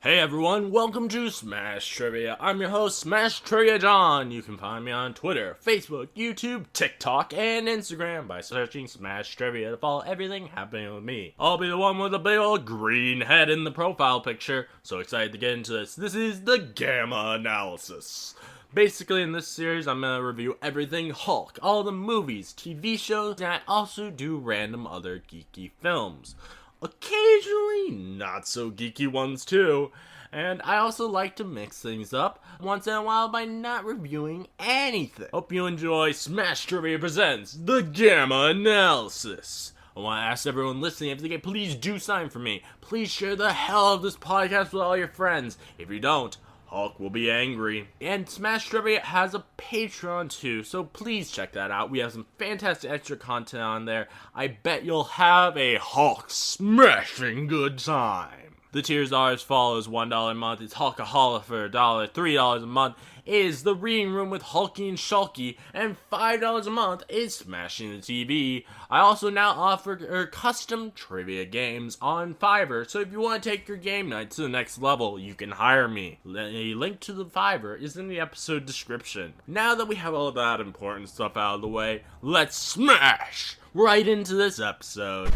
Hey everyone, welcome to Smash Trivia. I'm your host, Smash Trivia John. You can find me on Twitter, Facebook, YouTube, TikTok, and Instagram by searching Smash Trivia to follow everything happening with me. I'll be the one with the big old green head in the profile picture. So excited to get into this. This is the Gamma Analysis. Basically, in this series, I'm going to review everything Hulk, all the movies, TV shows, and I also do random other geeky films. Occasionally, not so geeky ones too. And I also like to mix things up once in a while by not reviewing anything. Hope you enjoy Smash Trivia Presents The Gamma Analysis. I want to ask everyone listening if they can please do something for me. Please share the hell out of this podcast with all your friends. If you don't, Hulk will be angry. And Smash Trivia has a Patreon too, so please check that out. We have some fantastic extra content on there. I bet you'll have a Hulk smashing good time. The tiers are as follows: $1 a month is Hulkaholic for $1, $3 a month is the Reading Room with Hulky and Shulky, and $5 a month is Smashing the TV. I also now offer custom trivia games on Fiverr, so if you want to take your game night to the next level, you can hire me. A link to the Fiverr is in the episode description. Now that we have all that important stuff out of the way, let's smash right into this episode.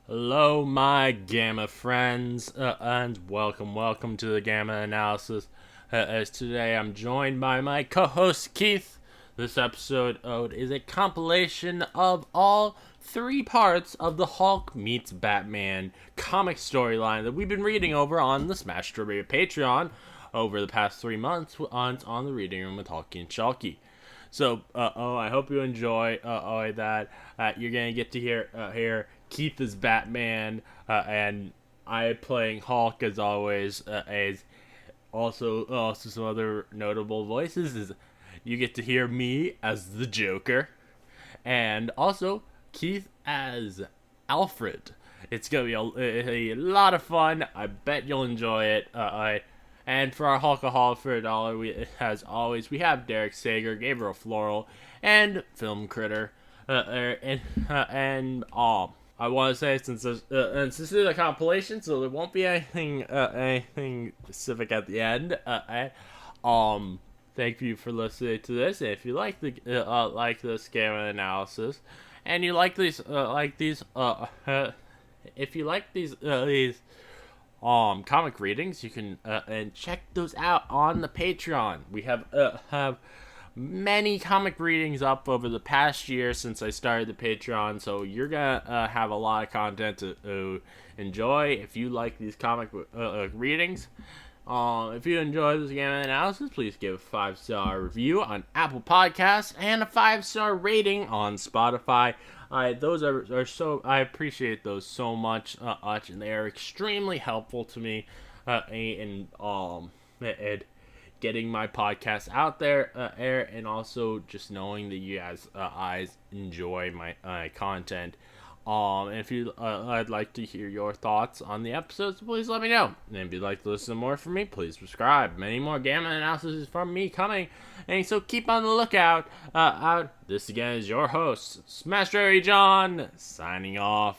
Hello, my Gamma friends, and welcome to the Gamma Analysis. As today I'm joined by my co-host Keith. This episode is a compilation of all 3 parts of the Hulk meets Batman comic storyline that we've been reading over on the Smash Trivia Patreon over the past 3 months on the Reading Room with Hulky and Shulky. So, I hope you enjoy that. You're gonna get to hear Keith as Batman, and I playing Hulk as always. As also some other notable voices is you get to hear me as the Joker, and also Keith as Alfred. It's gonna be a lot of fun. I bet you'll enjoy it. And for our Hulkaholic for $1, as always, we have Derek Sager, Gabriel Floral, and Film Critter. I want to say, since this is a compilation, so there won't be anything specific at the end. Thank you for listening to this. And if you like this Gamma Analysis, and you like these comic readings, you can and check those out on the Patreon. We have many comic readings up over the past year since I started the Patreon, so you're gonna have a lot of content to enjoy if you like these comic readings. If you enjoy this Gamma Analysis, please give a 5-star review on Apple Podcasts and a 5-star rating on Spotify. Those are so, I appreciate those so much, and they are extremely helpful to me in getting my podcast out there, and also just knowing that you guys enjoy my content. And if you, I'd like to hear your thoughts on the episodes, please let me know. And if you'd like to listen more from me, please subscribe. Many more Gamma Analysis from me coming, and so keep on the lookout. This again is your host, Smash Trivia John, signing off.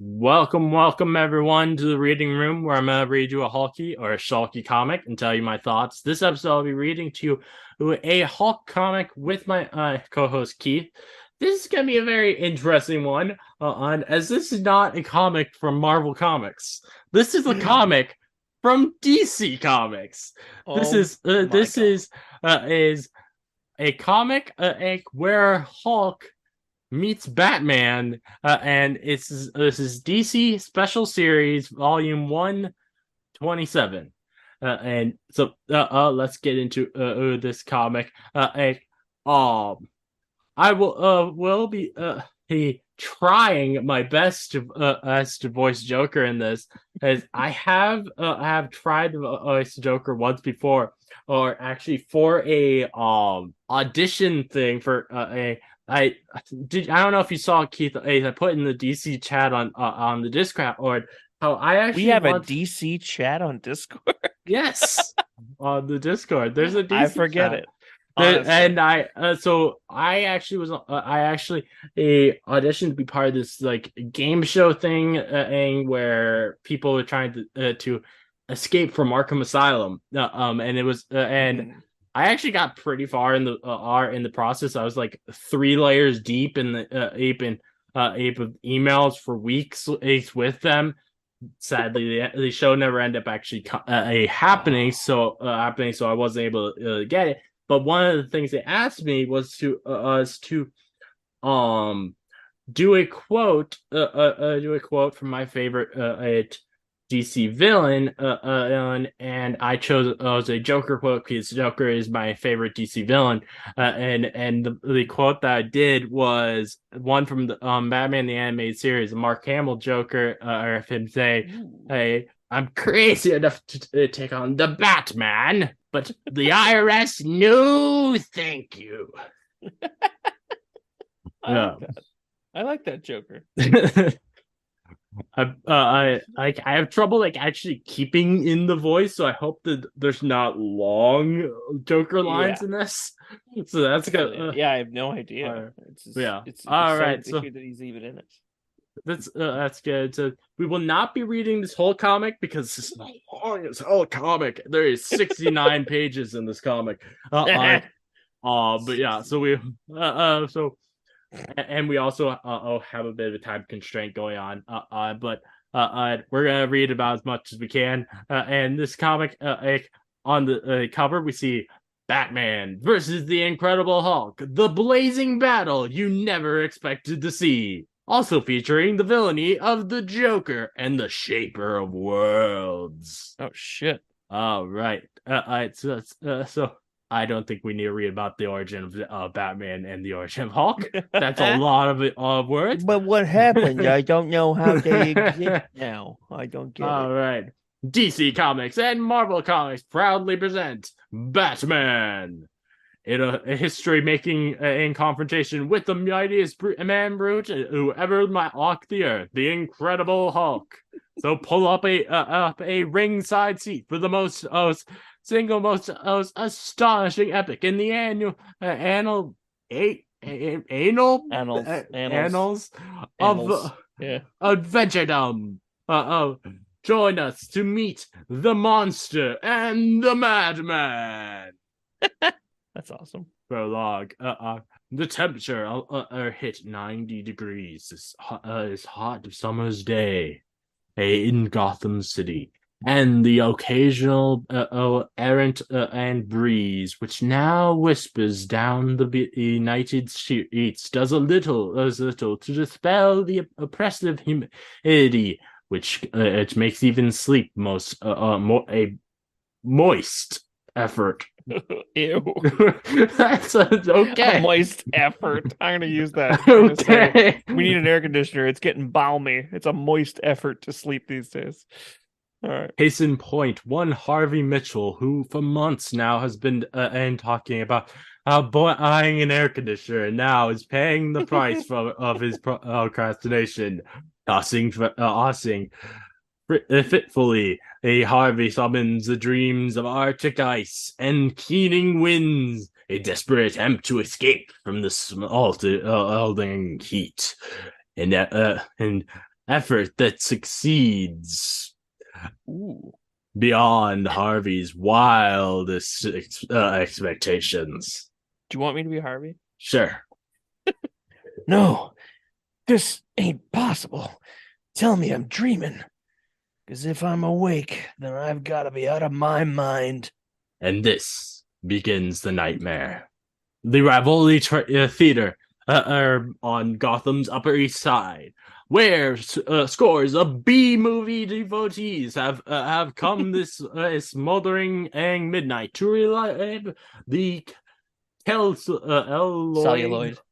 Welcome everyone to the Reading Room, where I'm going to read you a Hulky or a Shulky comic and tell you my thoughts. This episode I'll be reading to you a Hulk comic with my co-host Keith. This is going to be a very interesting one, as this is not a comic from Marvel Comics. This is a comic from DC Comics. This is a comic where Hulk meets Batman, and this is DC Special Series Volume 127. And so let's get into this comic. I will be trying my best to voice Joker in this, as I have tried to voice Joker once before, or actually for a audition thing for I don't know if you saw, Keith. I put in the DC chat on the Discord, how I actually we have a DC chat on Discord. Yes, on the Discord. There's a DC I forget chat. it. Honestly. And I actually was I actually auditioned to be part of this like game show thing where people were trying to escape from Arkham Asylum. And it was and Mhm. I actually got pretty far in the process. I was like 3 layers deep in the ape of emails for weeks with them. Sadly, the show never ended up actually happening. Oh. So I wasn't able to get it. But one of the things they asked me was to us to um do a quote from my favorite DC villain, and I chose was a Joker quote because Joker is my favorite DC villain, and the quote that I did was one from the Batman the Animated Series, Mark Hamill Joker, or if him say, Ooh. "Hey, I'm crazy enough to take on the Batman, but the IRS, no, thank you." I like Yeah. that. I like that Joker. I have trouble like actually keeping in the voice, so I hope that there's not long Joker lines Yeah. in this. So that's I feel good. you. Yeah, I have no idea. Uh, It's just, yeah. it's All exciting right. to So hear that he's even in it. that's good. So we will not be reading this whole comic because this is the longest whole comic. There is 69 pages in this comic. But yeah. So we so and we also have a bit of a time constraint going on. But we're gonna read about as much as we can. And this comic, on the cover, we see Batman versus the Incredible Hulk, the blazing battle you never expected to see. Also featuring the villainy of the Joker and the Shaper of Worlds. Oh shit. All right. So I don't think we need to read about the origin of Batman and the origin of Hulk. That's a lot of words. But what happened? I don't know how they exist now. I don't get it. All right. DC Comics and Marvel Comics proudly present Batman in a history making in confrontation with the mightiest man brute who ever might walk the earth, the Incredible Hulk. So pull up a ringside seat for the single most astonishing epic in the annual Annals, annals, annals of annals. Yeah, Adventuredom. Join us to meet the monster and the madman. that's awesome. Prologue. The temperature hit 90 degrees this hot summer's day in Gotham City, and the occasional errant and breeze, which now whispers down the United States, does as little to dispel the oppressive humidity, which it makes even sleep a moist effort. Ew. That's A okay. moist effort. I'm gonna use that. I'm gonna say Okay. we need an air conditioner. It's getting balmy. It's a moist effort to sleep these days. All right. Case in point, one Harvey Mitchell, who for months now has been and talking about buying an air conditioner, and now is paying the price of his procrastination, tossing fitfully. A Harvey summons the dreams of Arctic ice and keening winds, a desperate attempt to escape from the smoldering heat, an effort that succeeds Ooh. beyond Harvey's wildest expectations. Do you want me to be Harvey? Sure. No, this ain't possible. Tell me I'm dreaming. Because if I'm awake, then I've got to be out of my mind. And this begins the nightmare. The Rivoli Theater on Gotham's Upper East Side, where scores of B movie devotees have come this smoldering midnight to relive the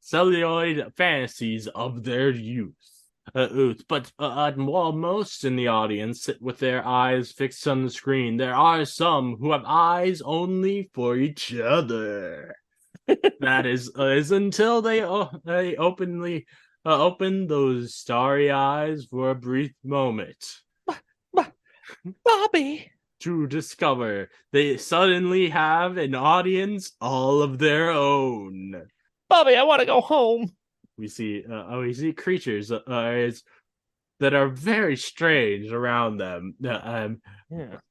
celluloid fantasies of their youth. But while most in the audience sit with their eyes fixed on the screen, there are some who have eyes only for each other. That is until they openly open those starry eyes for a brief moment. Bobby. to discover they suddenly have an audience all of their own. Bobby, I want to go home. We see creatures that are very strange around them. Yeah.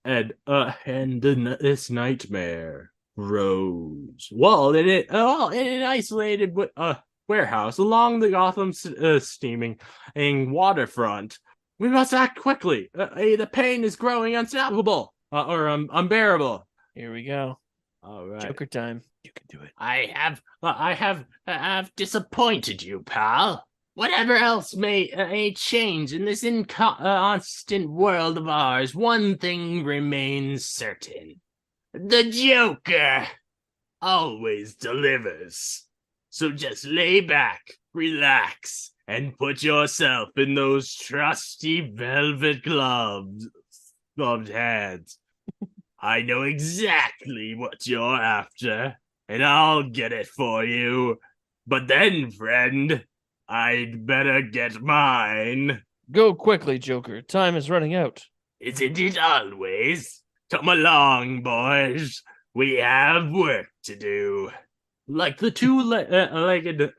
And this nightmare grows. Well, in an isolated warehouse along the Gotham steaming waterfront. We must act quickly. The pain is growing unstoppable or unbearable. Here we go. All right. Joker time. You can do it. I have disappointed you, pal. Whatever else may change in this constant world of ours, one thing remains certain. The Joker always delivers. So just lay back, relax, and put yourself in those trusty velvet gloved hands. I know exactly what you're after, and I'll get it for you. But then, friend, I'd better get mine. Go quickly, Joker. Time is running out. Isn't it always? Come along, boys. We have work to do. Like the two-legged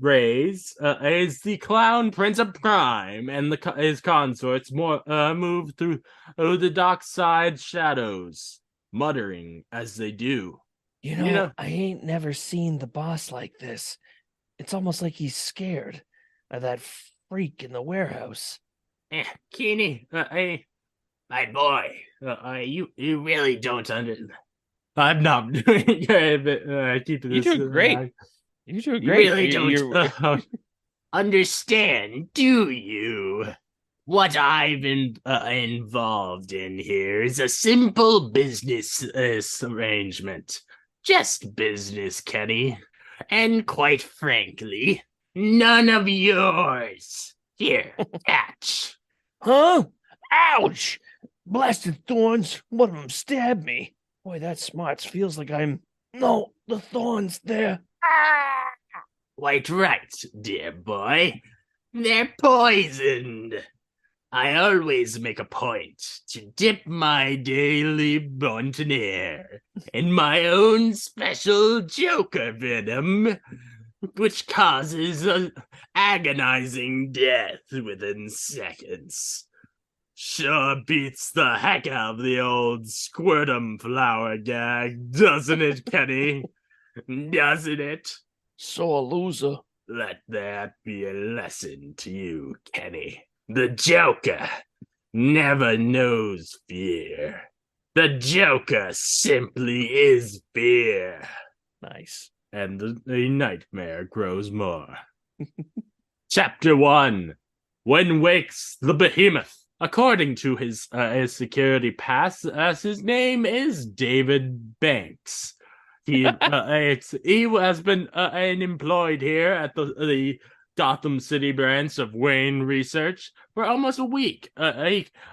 rays, is the clown Prince of Crime and his consorts move through the dockside shadows, muttering as they do. You know, I ain't never seen the boss like this. It's almost like he's scared of that freak in the warehouse. Keeney, my boy, you really don't understand. I'm not doing good. You do great. You do great. You really don't understand, do you? What I've been involved in here is a simple business arrangement. Just business, Kenny. And quite frankly, none of yours. Here, catch. Huh? Ouch! Blasted thorns. One of them stabbed me. Boy, that smarts feels like I'm... No, the thorns, they're... Quite right, dear boy. They're poisoned. I always make a point to dip my daily bontonniere in my own special Joker venom, which causes an agonizing death within seconds. Sure beats the heck out of the old squirtum flower gag, doesn't it, Kenny? Doesn't it? So a loser. Let that be a lesson to you, Kenny. The Joker never knows fear. The Joker simply is fear. Nice. And the nightmare grows more. Chapter 1. When wakes the behemoth? According to his security pass, his name is David Banks. He has been employed here at the Gotham City branch of Wayne Research for almost a week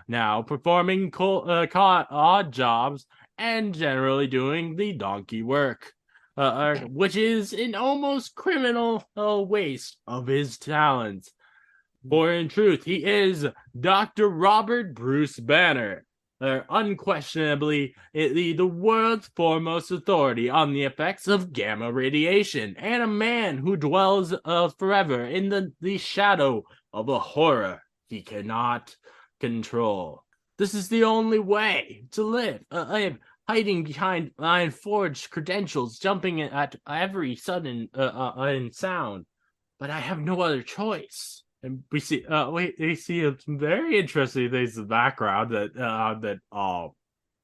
now, performing odd jobs and generally doing the donkey work, which is an almost criminal waste of his talents. For in truth, he is Dr. Robert Bruce Banner, unquestionably the world's foremost authority on the effects of gamma radiation, and a man who dwells forever in the shadow of a horror he cannot control. This is the only way to live. I am hiding behind forged credentials, jumping at every sudden sound, but I have no other choice. And we see some very interesting things in the background that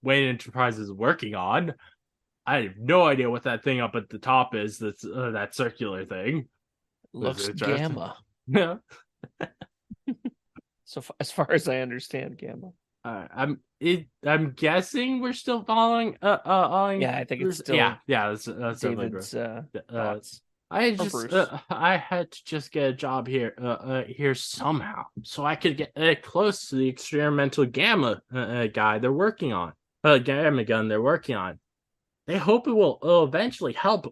Wayne Enterprises is working on. I have no idea what that thing up at the top is. That's that circular thing. Looks gamma. Yeah. So as far as I understand, gamma. I'm guessing we're still following. Yeah, I think it's still. Yeah. That's David's thoughts. I had to just get a job here somehow, so I could get close to the experimental gamma guy they're working on, gamma gun they're working on. They hope it will eventually help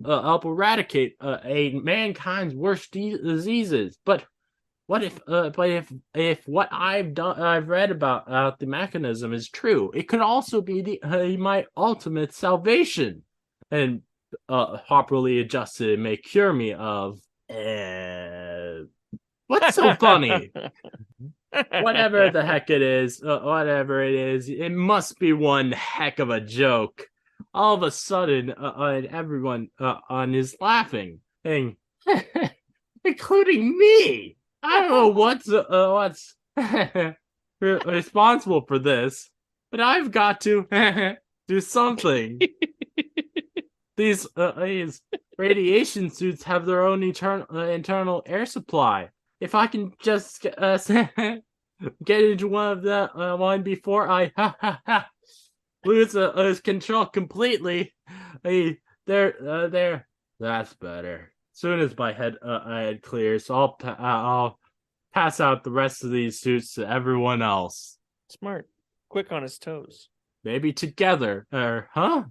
eradicate mankind's worst diseases. But But if what I've read about the mechanism is true, it could also be my ultimate salvation, and properly adjusted may cure me of. What's so funny? Whatever the heck it is, it must be one heck of a joke. All of a sudden, everyone is laughing, and including me. I don't know what's responsible for this, but I've got to do something. These radiation suits have their own internal air supply. If I can just get into one before I lose control completely, there. That's better. As soon as my head clears, I'll pass out the rest of these suits to everyone else. Smart. Quick on his toes. Maybe together, huh?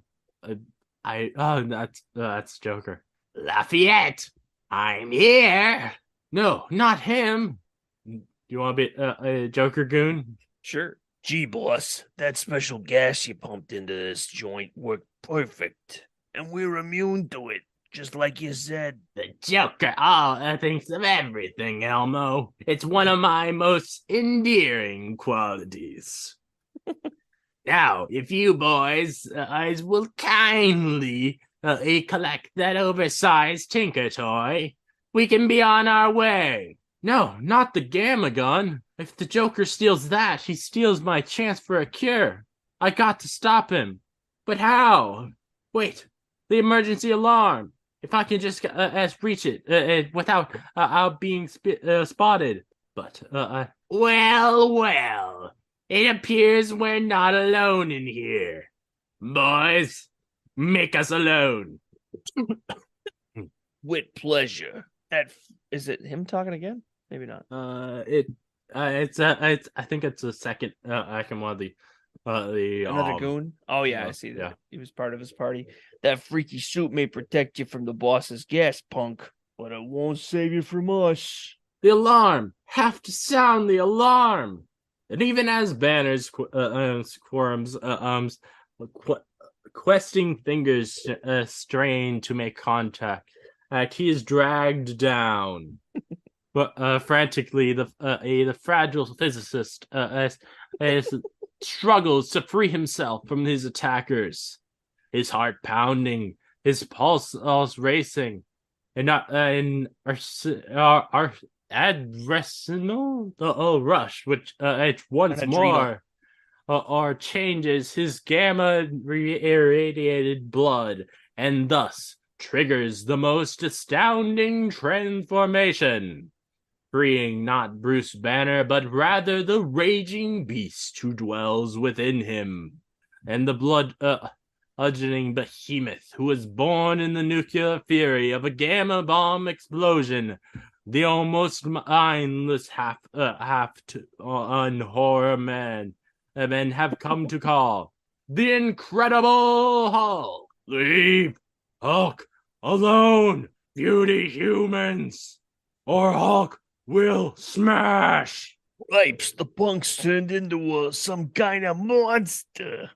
That's Joker. Lafayette, I'm here. No, not him. Do you want to be a Joker goon? Sure. Gee, boss, that special gas you pumped into this joint worked perfect, and we're immune to it, just like you said. The Joker thinks of everything, Elmo. It's one of my most endearing qualities. Now, if you boys will kindly collect that oversized Tinker toy, we can be on our way. No, not the Gamma Gun. If the Joker steals that, he steals my chance for a cure. I got to stop him. But how? Wait, the emergency alarm. If I can just reach it without being spotted. But, well. It appears we're not alone in here. Boys, make us alone. With pleasure. Is it him talking again? Maybe not. I think it's a second. I can one of the another goon. Oh yeah, I see that. Yeah. He was part of his party. That freaky suit may protect you from the boss's gas, punk, but it won't save you from us. The alarm. Have to sound the alarm. And even as Banner's quorums, questing fingers strain to make contact, he is dragged down. But frantically, the fragile physicist struggles to free himself from his attackers. His heart pounding, his pulse racing, and our adrenal rush, which once more changes his gamma irradiated blood, and thus triggers the most astounding transformation, freeing not Bruce Banner, but rather the raging beast who dwells within him, and the bludgeoning behemoth who was born in the nuclear fury of a gamma bomb explosion. The almost mindless horror men have come to call the Incredible Hulk. Leave Hulk alone, beauty humans, or Hulk will smash. Cripes, the punk's turned into some kind of monster.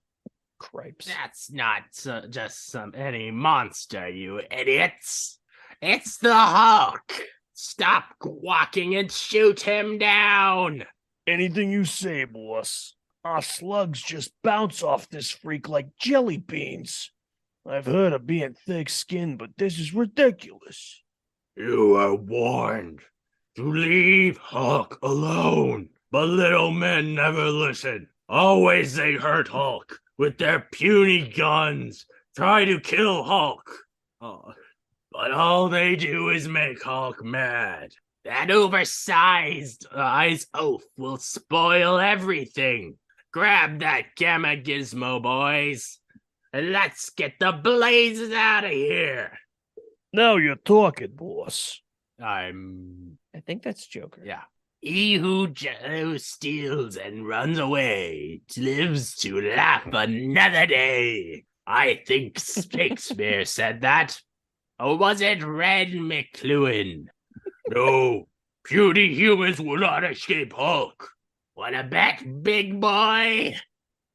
Cripes. That's not just any monster, you idiots. It's the Hulk. Stop quacking and shoot him down. Anything you say, boss. Our slugs just bounce off this freak like jelly beans. I've heard of being thick-skinned, but this is ridiculous. You are warned to leave Hulk alone, but little men never listen. Always they hurt Hulk with their puny guns, try to kill Hulk. But all they do is make Hulk mad. That oversized Eyes oaf will spoil everything. Grab that gamma gizmo, boys, and let's get the blazes out of here. Now you're talking, boss. I think that's Joker. Yeah. He who steals and runs away lives to laugh another day. I think Shakespeare said that. Or was it Red McLuhan? No, Puny humans will not escape Hulk. Wanna bet, big boy?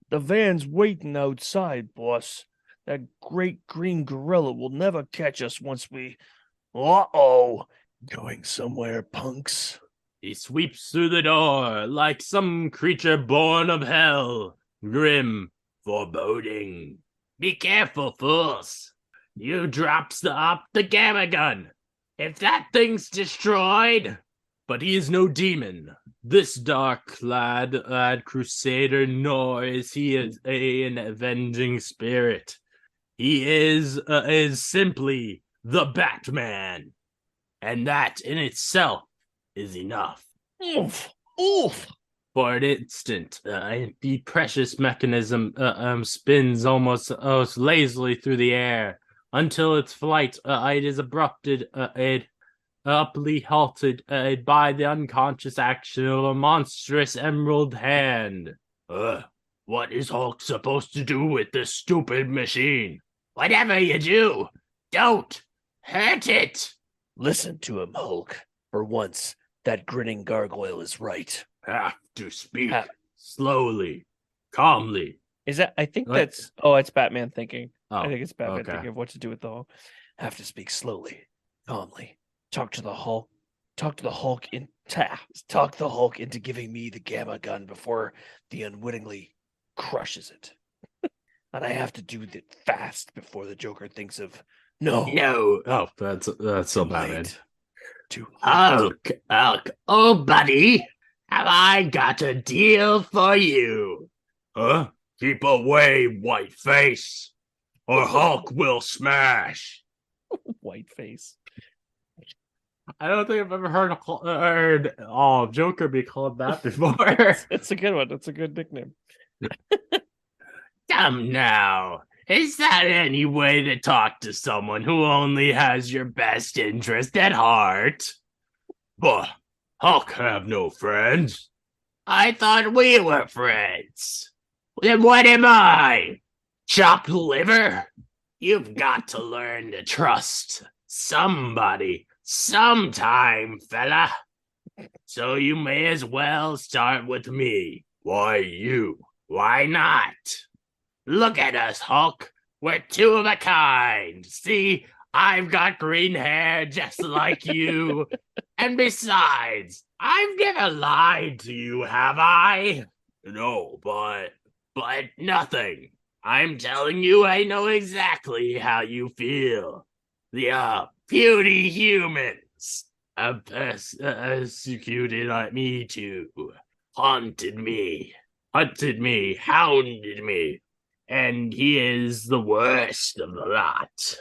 The van's waiting outside, boss. That great green gorilla will never catch us once we. Uh-oh. Going somewhere, punks. He sweeps through the door like some creature born of hell, grim, foreboding. Be careful, fools. You drops the gamma gun. If that thing's destroyed. But he is no demon. This dark-clad crusader, nor is he an avenging spirit. He is simply the Batman. And that in itself is enough. Oof! Oof! For an instant, the precious mechanism spins almost lazily through the air until its flight it is abruptly halted by the unconscious action of a monstrous emerald hand. What is Hulk supposed to do with this stupid machine? Whatever you do, don't hurt it. Listen to him, Hulk. For once, that grinning gargoyle is right. Have to speak slowly, calmly. Is that? I think What? that's. Oh, it's Batman thinking. Oh, I think it's Batman okay. thinking of what to do with the Hulk. Have to speak slowly, calmly. Talk to the Hulk. Talk the Hulk into giving me the gamma gun before the unwittingly crushes it. And I have to do it fast before the Joker thinks of no. Oh, that's so bad. late. Too Hulk, oh buddy, have I got a deal for you? Huh? Keep away, white face, or Hulk will smash. white face. I don't think I've ever heard Joker be called that before. It's a good one. It's a good nickname. Come now. Is that any way to talk to someone who only has your best interest at heart? But Hulk have no friends. I thought we were friends. Then what am I? Chopped liver? You've got to learn to trust somebody sometime, fella. So you may as well start with me. Why you? Why not? Look at us, Hulk. We're two of a kind. See, I've got green hair just like you. And besides, I've never lied to you, have I? No, but nothing. I'm telling you, I know exactly how you feel. The puny humans have persecuted me too. Hunted me, hounded me. And he is the worst of the lot.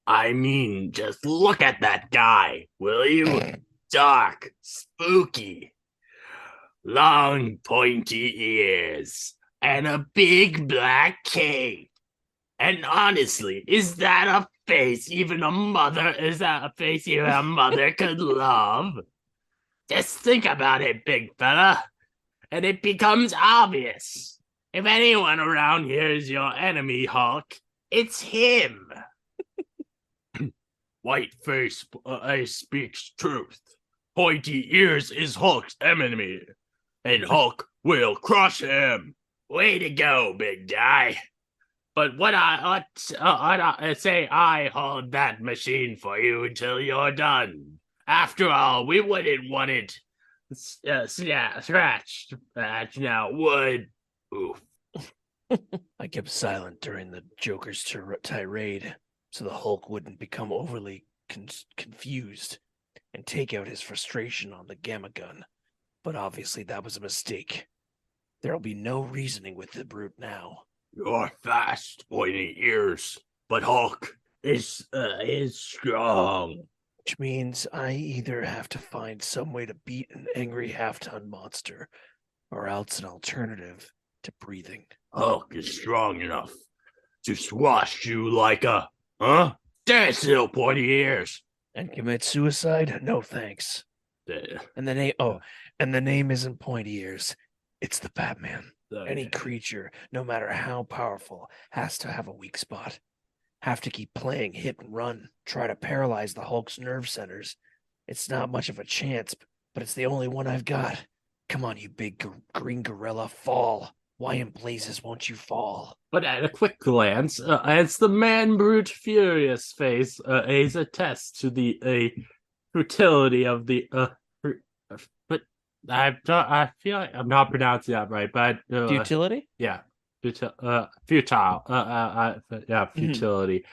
I mean, just look at that guy, will you? Dark, spooky, long pointy ears, and a big black cape. And honestly, is that a face even a mother could love? Just think about it, big fella, and it becomes obvious. If anyone around here is your enemy, Hulk, it's him. White face speaks truth. Pointy ears is Hulk's enemy, and Hulk will crush him. Way to go, big guy. But what I say, I hold that machine for you until you're done. After all, we wouldn't want it scratched now, would. Oof. I kept silent during the Joker's tirade, so the Hulk wouldn't become overly confused and take out his frustration on the gamma gun. But obviously that was a mistake. There'll be no reasoning with the brute now. You're fast, pointy ears, but Hulk is strong. Which means I either have to find some way to beat an angry half-ton monster, or else an alternative to breathing. Hulk is strong enough to squash you like a, huh? Stand still, pointy ears. And commit suicide? No thanks. And the name isn't Pointy Ears. It's the Batman. Any creature, no matter how powerful, has to have a weak spot. Have to keep playing hit and run, try to paralyze the Hulk's nerve centers. It's not much of a chance, but it's the only one I've got. Come on, you big green gorilla, fall. Why in blazes won't you fall? But at a quick glance, as the man brute furious face is a test to the futility of the but I feel like I'm not pronouncing that right, but Futility? yeah, futile, yeah, Mhm. futility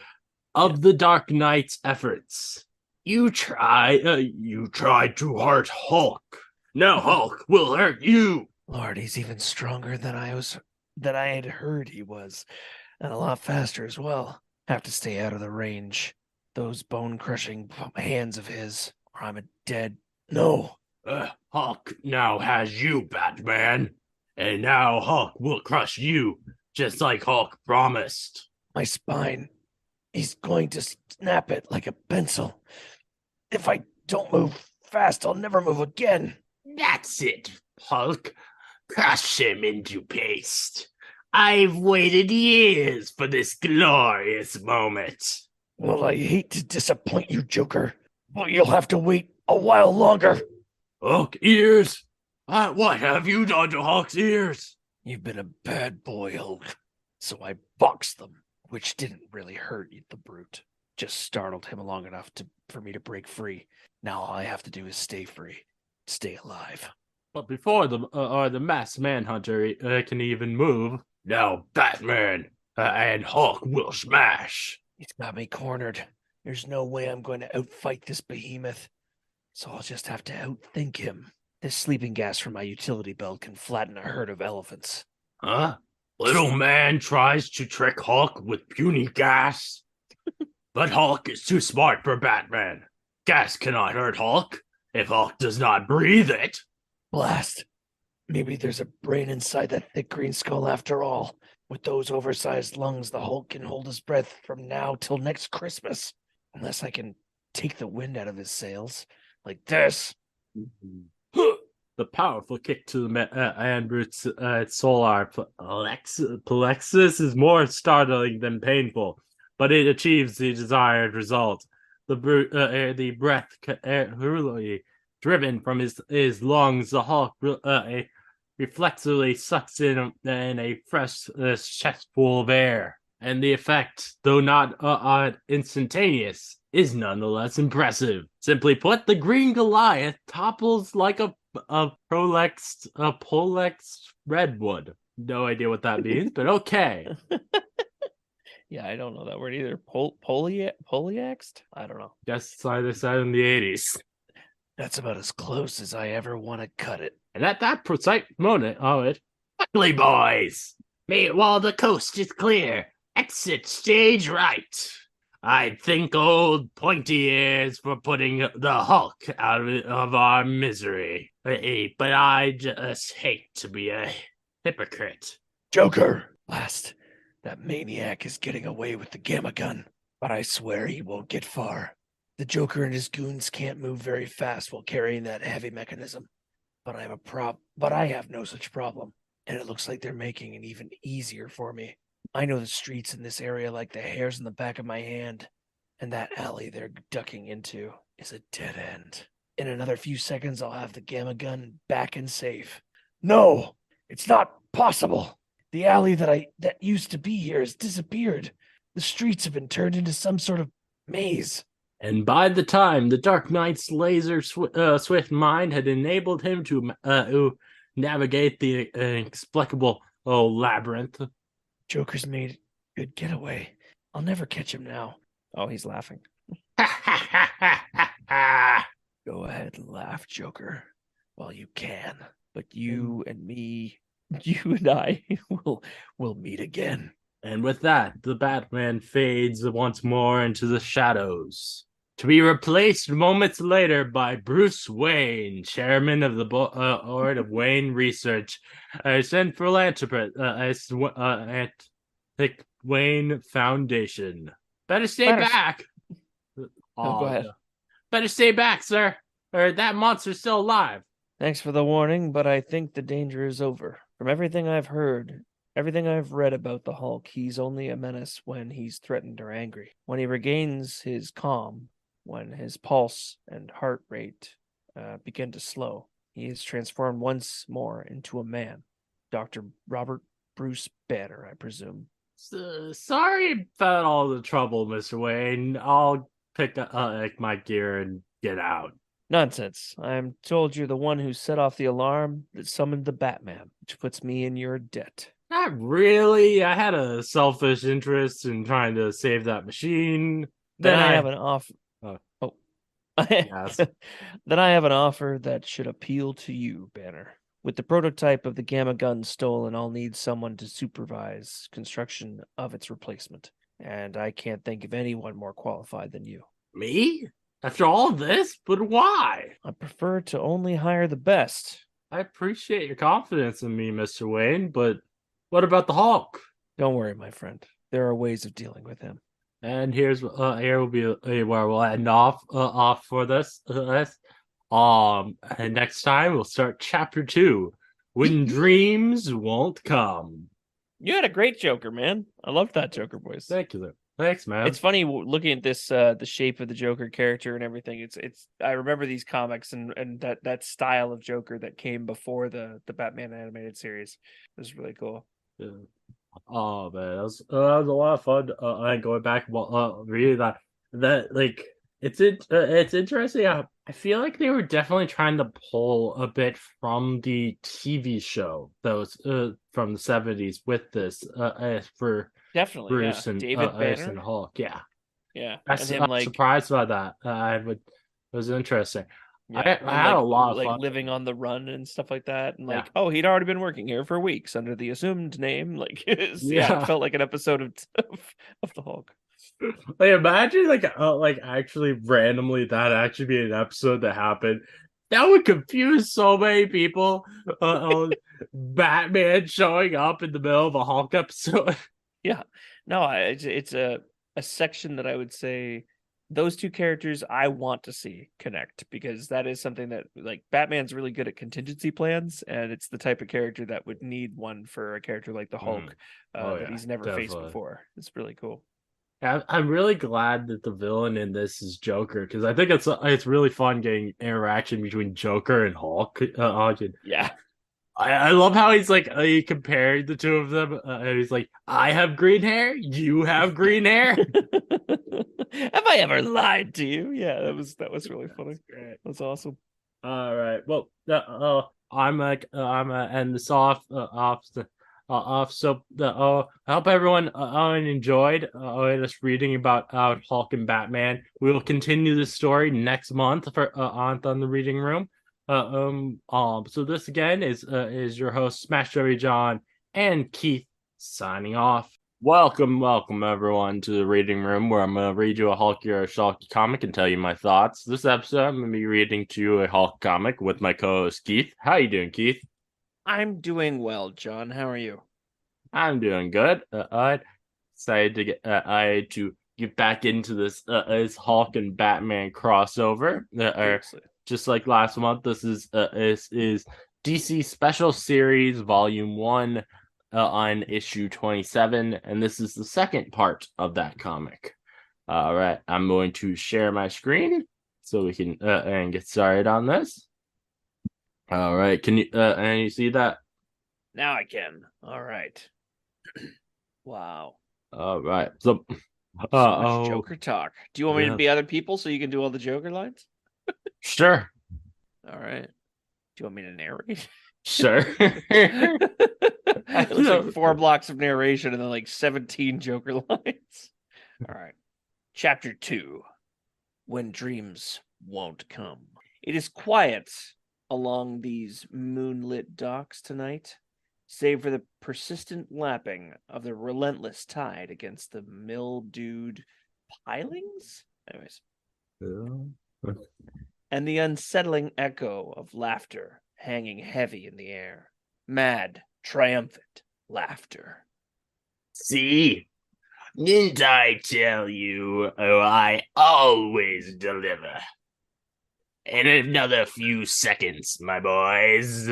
of the Dark Knight's efforts. You tried to hurt Hulk. Now Hulk will hurt you. Lord, he's even stronger than I had heard he was, and a lot faster as well. Have to stay out of the range. Those bone-crushing hands of his, or I'm a dead. No. Hulk now has you, Batman. And now Hulk will crush you, just like Hulk promised. My spine. He's going to snap it like a pencil. If I don't move fast, I'll never move again. That's it, Hulk. Crush him into paste. I've waited years for this glorious moment. Well, I hate to disappoint you, Joker, but you'll have to wait a while longer. Hulk ears? What have you done to Hulk's ears? You've been a bad boy, Hulk. So I boxed them, which didn't really hurt the brute. Just startled him long enough for me to break free. Now all I have to do is stay free. Stay alive. But before the masked manhunter can even move, now Batman and Hulk will smash. He's got me cornered. There's no way I'm going to outfight this behemoth. So I'll just have to outthink him. This sleeping gas from my utility belt can flatten a herd of elephants. Huh? Little man tries to trick Hulk with puny gas. But Hulk is too smart for Batman. Gas cannot hurt Hulk if Hulk does not breathe it. Blast. Maybe there's a brain inside that thick green skull after all. With those oversized lungs, the Hulk can hold his breath from now till next Christmas. Unless I can take the wind out of his sails. Like this. The powerful kick to the Andrew's solar plexus is more startling than painful, but it achieves the desired result. The breath driven from his lungs, the Hulk reflexively sucks in a fresh chestful of air, and the effect, though not instantaneous, is nonetheless impressive. Simply put, the Green Goliath topples like a polexed redwood. No idea what that means, but okay. Yeah, I don't know that word either. Polyaxed? I don't know. Guess it's either side in the 80s. That's about as close as I ever want to cut it. And at that precise moment, quickly, boys! While the coast is clear, exit stage right. I'd thank old Pointy Ears for putting the Hulk out of our misery. But I just hate to be a hypocrite. Joker! Blast. That maniac is getting away with the gamma gun. But I swear he won't get far. The Joker and his goons can't move very fast while carrying that heavy mechanism. But I have no such problem. And it looks like they're making it even easier for me. I know the streets in this area like the hairs in the back of my hand. And that alley they're ducking into is a dead end. In another few seconds, I'll have the gamma gun back and safe. No, it's not possible. The alley that used to be here has disappeared. The streets have been turned into some sort of maze. And by the time the Dark Knight's laser swift mind had enabled him to navigate the inexplicable labyrinth, Joker's made a good getaway. I'll never catch him now. Oh, he's laughing. Go ahead and laugh, Joker, while you can. But you and me, you and I will meet again. And with that, the Batman fades once more into the shadows, to be replaced moments later by Bruce Wayne, chairman of the board of Wayne Research, and philanthropist at the Wayne Foundation. Better stay back. Go ahead. Better stay back, sir, or that monster's still alive. Thanks for the warning, but I think the danger is over. From everything I've heard, everything I've read about the Hulk, he's only a menace when he's threatened or angry. When he regains his calm, when his pulse and heart rate begin to slow. He is transformed once more into a man. Dr. Robert Bruce Banner, I presume. Sorry about all the trouble, Mr. Wayne. I'll pick up my gear and get out. Nonsense. I'm told you're the one who set off the alarm that summoned the Batman, which puts me in your debt. Not really. I had a selfish interest in trying to save that machine. Then I have an offer. Oh, yes. Then I have an offer that should appeal to you, Banner. With the prototype of the Gamma gun stolen, I'll need someone to supervise construction of its replacement. And I can't think of anyone more qualified than you. Me? After all this? But why? I prefer to only hire the best. I appreciate your confidence in me, Mr. Wayne, but what about the Hulk? Don't worry, my friend. There are ways of dealing with him. And here will be where we'll end off for this. And next time we'll start chapter 2, When Dreams Won't Come. You had a great Joker, man. I loved that Joker voice. Thank you. Thanks, man. It's funny looking at this, the shape of the Joker character and everything. It's. I remember these comics and that style of Joker that came before the Batman animated series. It was really cool. Yeah. Oh man, that was a lot of fun. Going back, reading that like it's interesting. I feel like they were definitely trying to pull a bit from the TV show that was from the 70s with this for Definitely Bruce and David Banner and Hulk. Yeah, and him I'm surprised by that. It was interesting. Yeah, I had a lot of fun. living on the run and stuff like that, and he'd already been working here for weeks under the assumed name. It felt like an episode of the Hulk. Like imagine like actually randomly that actually be an episode that happened. That would confuse so many people. Batman showing up in the middle of a Hulk episode. Yeah, no, it's a section that I would say those two characters I want to see connect, because that is something that like Batman's really good at contingency plans, and it's the type of character that would need one for a character like the Hulk that he's never faced before. It's really cool. I'm really glad that the villain in this is Joker, because I think it's really fun getting interaction between Joker and Hulk. Yeah. I love how he's like he compared the two of them. And he's like, I have green hair, you have green hair. Have I ever lied to you? Yeah, that was really funny. Great. That's awesome. All right. Well, I'm end this off. So I hope everyone enjoyed us reading about Hulk and Batman. We will continue this story next month for on the reading room. So this again is your host Smash Joey John and Keith signing off. Welcome everyone to the reading room, where I'm gonna read you a Hulky or a Shulky comic and tell you my thoughts. This episode I'm gonna be reading to you a Hulk comic with my co-host Keith. How you doing, Keith? I'm doing well, John. How are you? I'm doing good. I decided to get back into this Hulk and Batman crossover. Just like last month, this is DC Special Series Volume 1 on issue 27, and this is the second part of that comic. All right, I'm going to share my screen so we can and get started on this. All right, can you see that? Now I can. All right. Wow. All right, so much Joker talk. Do you want me to be other people so you can do all the Joker lines? Sure. All right. Do you want me to narrate? Sure. It looks like 4 blocks of narration and then like 17 Joker lines. All right. Chapter 2. When Dreams Won't Come. It is quiet along these moonlit docks tonight, save for the persistent lapping of the relentless tide against the mildewed pilings? Anyways. And the unsettling echo of laughter hanging heavy in the air. Mad, triumphant laughter. See? Didn't I tell you? Oh, I always deliver. In another few seconds, my boys,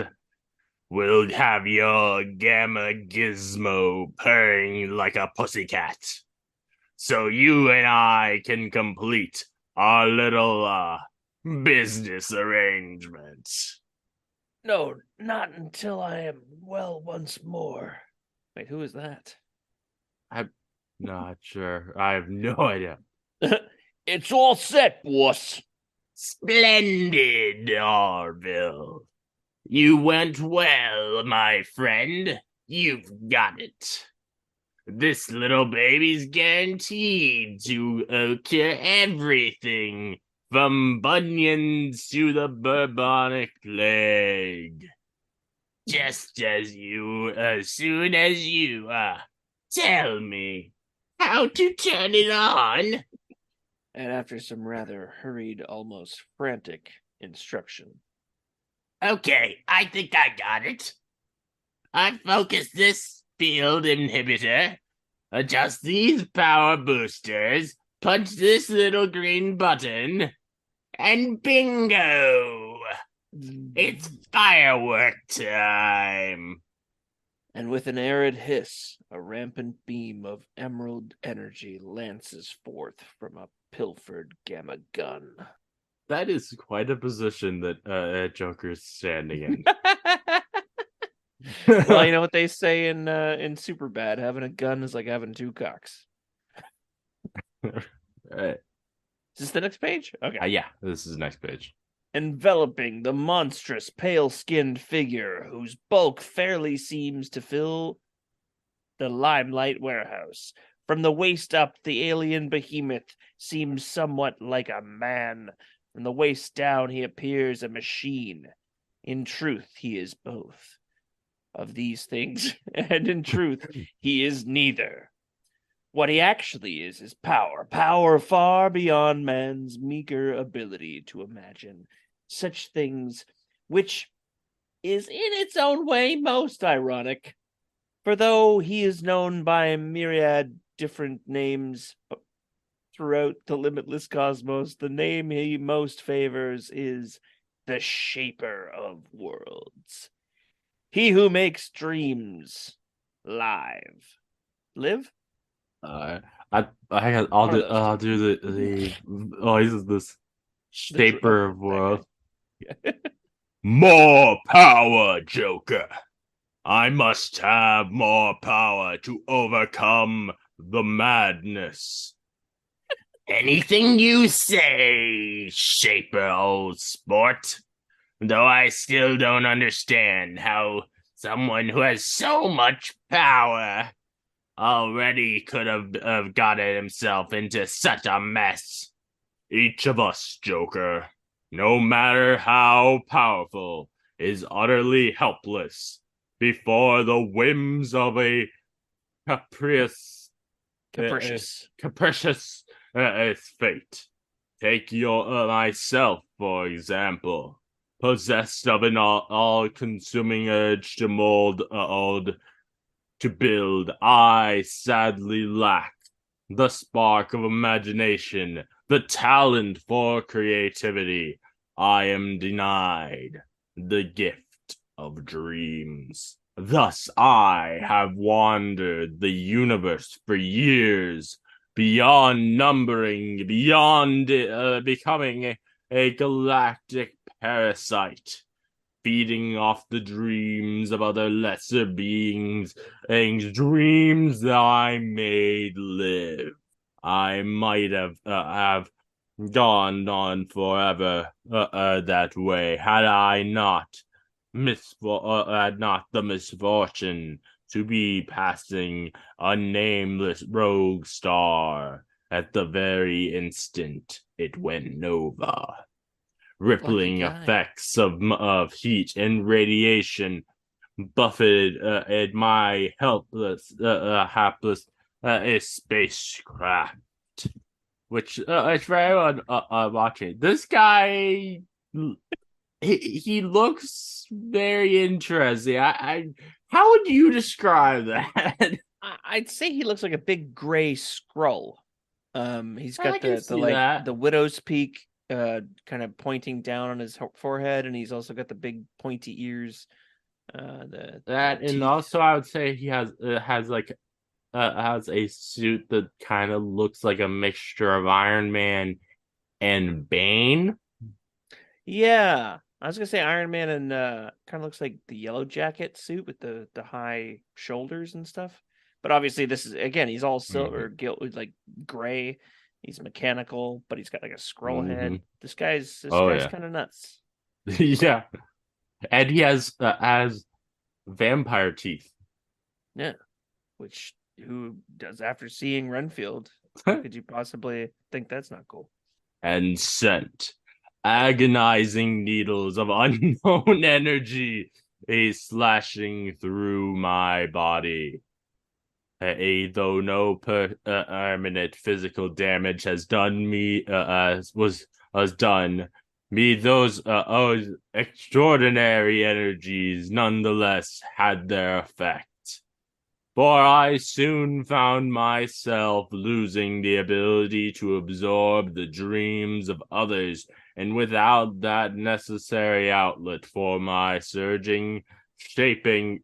we'll have your Gamma Gizmo purring like a pussycat, so you and I can complete a little business arrangement. No, not until I am well once more. Wait, who is that? I'm not sure. I have no idea. It's all set, boss. Splendid, Orville. You went well, my friend. You've got it. This little baby's guaranteed to cure everything from bunions to the bubonic plague. Just as soon as you tell me how to turn it on. And after some rather hurried, almost frantic instruction. Okay, I think I got it. I focus this field inhibitor, adjust these power boosters, punch this little green button, and bingo! It's firework time! And with an arid hiss, a rampant beam of emerald energy lances forth from a pilfered gamma gun. That is quite a position that Joker's standing in. Well, you know what they say in Superbad: having a gun is like having two cocks. Right. Is this the next page? Okay. Yeah, this is the next page. Enveloping the monstrous, pale-skinned figure whose bulk fairly seems to fill the Limelight warehouse. From the waist up, the alien behemoth seems somewhat like a man. From the waist down, he appears a machine. In truth, he is both of these things, and in truth, he is neither. What he actually is power. Power far beyond man's meager ability to imagine such things, which is in its own way most ironic. For though he is known by a myriad different names throughout the limitless cosmos, the name he most favors is the Shaper of Worlds. He who makes dreams live. I'll do the he's this Shaper of World. More power, Joker. I must have more power to overcome the madness. Anything you say, Shaper, old sport. Though I still don't understand how someone who has so much power already could have gotten himself into such a mess. Each of us, Joker, no matter how powerful, is utterly helpless before the whims of a capricious fate. Take myself, for example. Possessed of an all-consuming urge to build, I sadly lack the spark of imagination, the talent for creativity. I am denied the gift of dreams. Thus, I have wandered the universe for years, beyond numbering, beyond becoming a galactic parasite, feeding off the dreams of other lesser beings, and dreams that I made live. I might have gone on forever that way had I not the misfortune to be passing a nameless rogue star at the very instant it went nova. Rippling effects of heat and radiation buffeted at my hapless spacecraft, which is for everyone watching. This guy, he looks very interesting. How would you describe that? I'd say he looks like a big gray scroll. He's got the widow's peak kind of pointing down on his forehead, and he's also got the big pointy ears. And also I would say he has a suit that kind of looks like a mixture of Iron Man And Bane? Yeah. I was gonna say Iron Man and kind of looks like the Yellow Jacket suit with the high shoulders and stuff. But obviously this is again, he's all silver, gilt like gray. He's mechanical, but he's got like a scroll head. This Oh guy's yeah. kind of nuts. Yeah. And he has vampire teeth. Yeah. Which who does after seeing Renfield? How could you possibly think that's not cool? And scent. Agonizing needles of unknown energy is slashing through my body. Though no permanent physical damage has done me, was done me, those extraordinary energies nonetheless had their effect. For I soon found myself losing the ability to absorb the dreams of others, and without that necessary outlet for my surging, shaping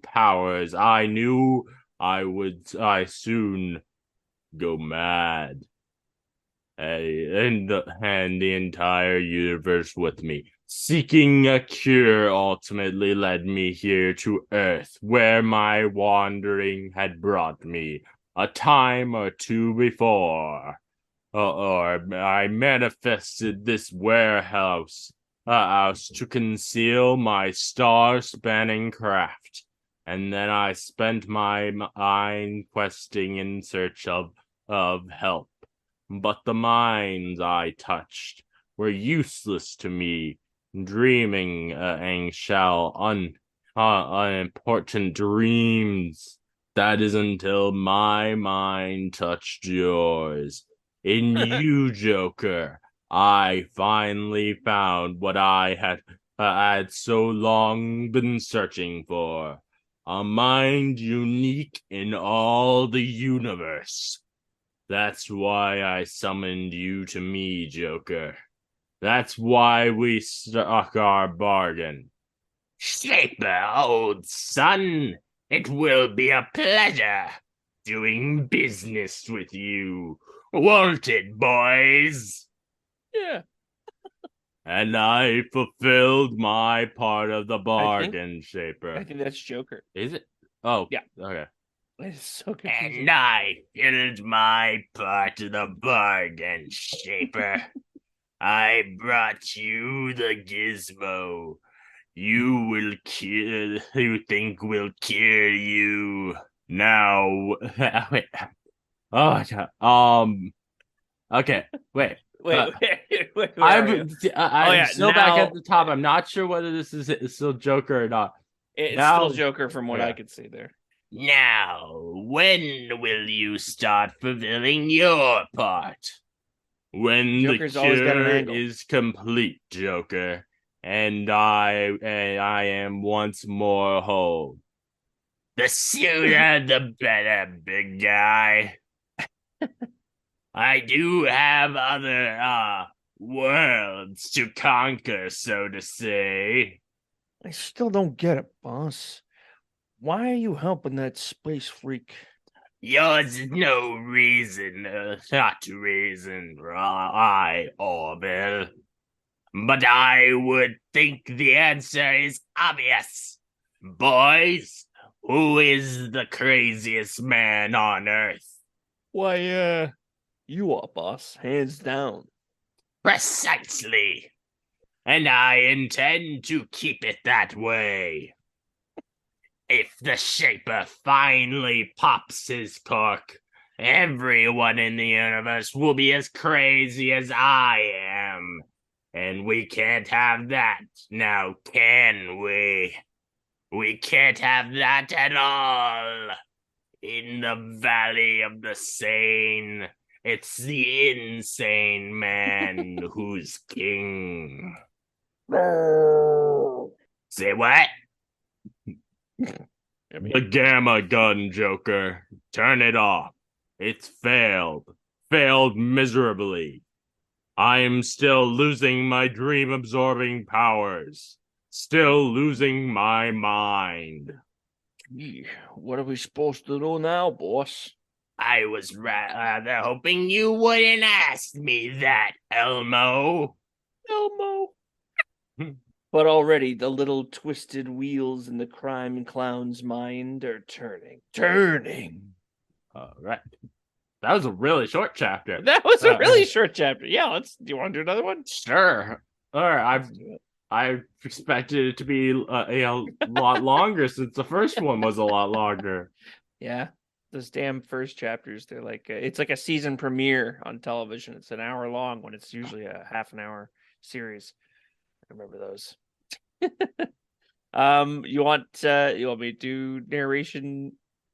powers, I knew I soon go mad. And the entire universe with me. Seeking a cure ultimately led me here to Earth, where my wandering had brought me a time or two before. Or I manifested this warehouse house to conceal my star-spanning craft, and then I spent my mind questing in search of help. But the minds I touched were useless to me, dreaming unimportant dreams. That is until my mind touched yours. In you, Joker, I finally found what I had so long been searching for. A mind unique in all the universe. That's why I summoned you to me, Joker. That's why we struck our bargain. Shaper, old son, it will be a pleasure doing business with you. Won't it, boys? Yeah. And I fulfilled my part of the I think bargain, Shaper. I think that's Joker. Is it? Oh, Yeah. okay. It's so confusing. And I filled my part of the bargain, Shaper. I brought you the gizmo. You think will cure you. Now, wait. Oh, God. Okay, wait. Wait, where are you? I'm Yeah, still back now at the top. I'm not sure whether this is still Joker or not. it's Now, still Joker from what I okay. could see there. Now, when will you start fulfilling your part? When Joker's the always got an cure angle. is complete, Joker, and I am once more whole. The sooner the better, big guy. I do have other worlds to conquer, so to say. I still don't get it, boss. Why are you helping that space freak? Yours is no reason, not reason, I, Orville. But I would think the answer is obvious. Boys, who is the craziest man on Earth? Why, you are, boss, hands down. Precisely. And I intend to keep it that way. If the Shaper finally pops his cork, everyone in the universe will be as crazy as I am. And we can't have that, now can we? We can't have that at all. In the Valley of the Sane, it's the insane man who's king. Say what? The gamma gun, Joker. Turn it off. It's failed. Failed miserably. I am still losing my dream absorbing powers. Still losing my mind. What are we supposed to do now, boss? I was rather hoping you wouldn't ask me that, Elmo. Elmo. But already the little twisted wheels in the crime clown's mind are turning. Turning. All right. That was a really short chapter. That was a really short chapter. Yeah, do you want to do another one? Sure. All right. Let's do it. I expected it to be a lot longer since the first one was a lot longer. Yeah, those damn first chapters, they're like, it's like a season premiere on television. It's an hour long when it's usually a half an hour series. I remember those. You want me to do narration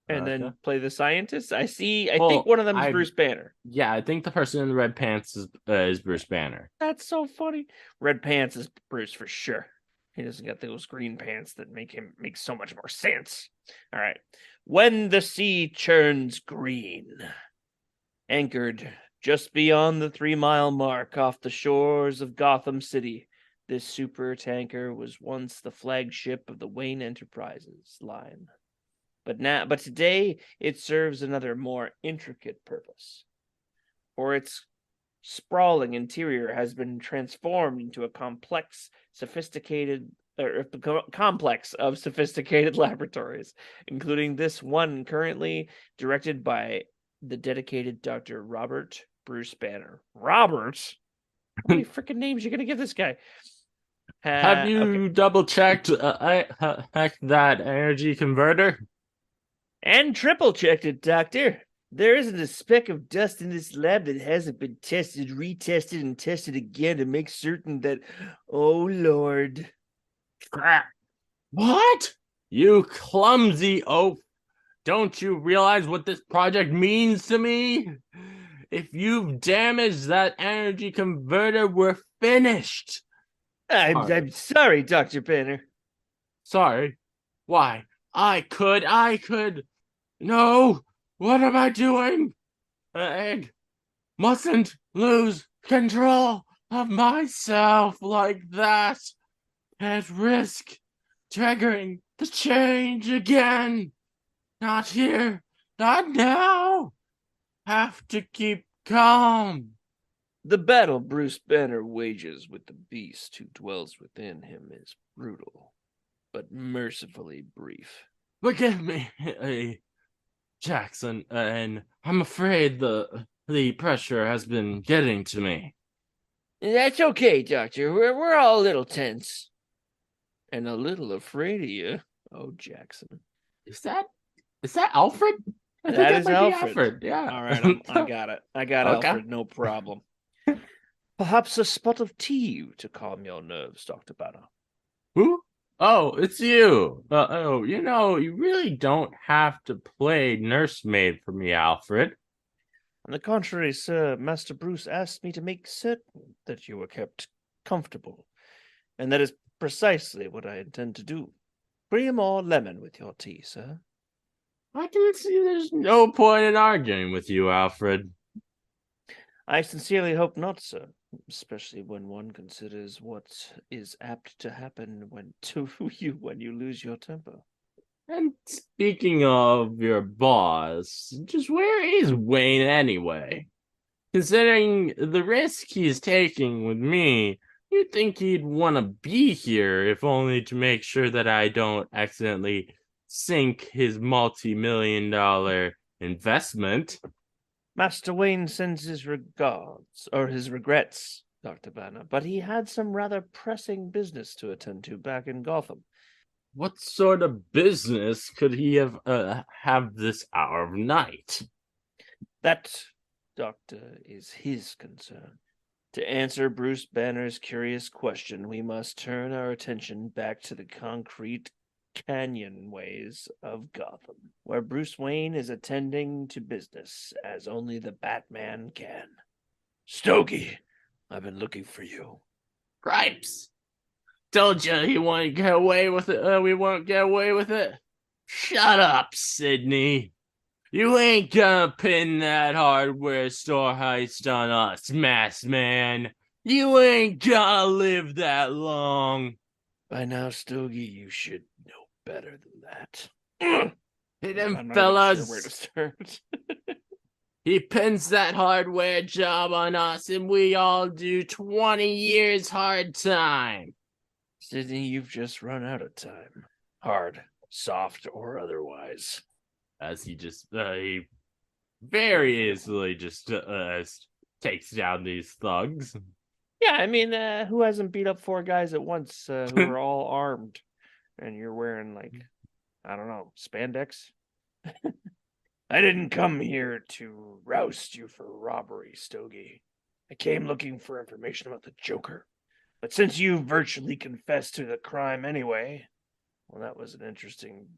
and then play the scientist? I think one of them is Bruce Banner. Yeah, I think the person in the red pants is Bruce Banner. That's so funny. Red pants is Bruce for sure. He doesn't get those green pants that make so much more sense. All right. When the sea churns green, anchored just beyond the 3-mile mark off the shores of Gotham City, this super tanker was once the flagship of the Wayne Enterprises line. But today it serves another more intricate purpose. For its sprawling interior has been transformed into a complex of sophisticated laboratories, including this one currently directed by the dedicated Dr. Robert Bruce Banner. Robert? How many freaking names are you going to give this guy? Have you double-checked that energy converter? And triple-checked it, Doctor. There isn't a speck of dust in this lab that hasn't been tested, retested, and tested again to make certain that... Oh, Lord. What? You clumsy oaf. Don't you realize what this project means to me? If you've damaged that energy converter, we're finished. I'm sorry, Dr. Banner. Sorry? Why? I could. No! What am I doing? I mustn't lose control of myself like that. At risk triggering the change again. Not here. Not now. Have to keep calm. The battle Bruce Banner wages with the beast who dwells within him is brutal, but mercifully brief. Forgive me, Jackson, and I'm afraid the pressure has been getting to me. That's okay, Doctor. We're all a little tense. And a little afraid of you. Oh, Jackson. Is that Alfred? That is Alfred. Yeah. All right, I got it. I got okay. Alfred, no problem. Perhaps a spot of tea to calm your nerves, Dr. Banner. Who? Oh, it's you. You really don't have to play nursemaid for me, Alfred. On the contrary, sir, Master Bruce asked me to make certain that you were kept comfortable. And that is precisely what I intend to do. Cream or lemon with your tea, sir? I can see there's no point in arguing with you, Alfred. I sincerely hope not, sir. Especially when one considers what is apt to happen when you lose your temper. And speaking of your boss, just where is Wayne anyway? Considering the risk he's taking with me, you'd think he'd want to be here, if only to make sure that I don't accidentally sink his multi-million-dollar investment. Master Wayne sends his regrets, Dr. Banner, but he had some rather pressing business to attend to back in Gotham. What sort of business could he have this hour of night? That, Doctor, is his concern. To answer Bruce Banner's curious question, we must turn our attention back to the concrete canyonways of Gotham, where Bruce Wayne is attending to business as only the Batman can. Stogie, I've been looking for you. Cripes! Told you he won't get away with it. We won't get away with it. Shut up, Sidney. You ain't gonna pin that hardware store heist on us, masked man. You ain't gonna live that long. By now, Stogie, you should know better than that. Hey, them fellas. Sure where to start. He pins that hardware job on us, and we all do 20 years hard time. Sydney, you've just run out of time. Hard, soft, or otherwise. As he just, he very easily just takes down these thugs. Yeah, I mean, who hasn't beat up 4 guys at once who are all armed? And you're wearing, like, I don't know, spandex? I didn't come here to roust you for robbery, Stogie. I came looking for information about the Joker. But since you virtually confessed to the crime anyway, well, that was an interesting...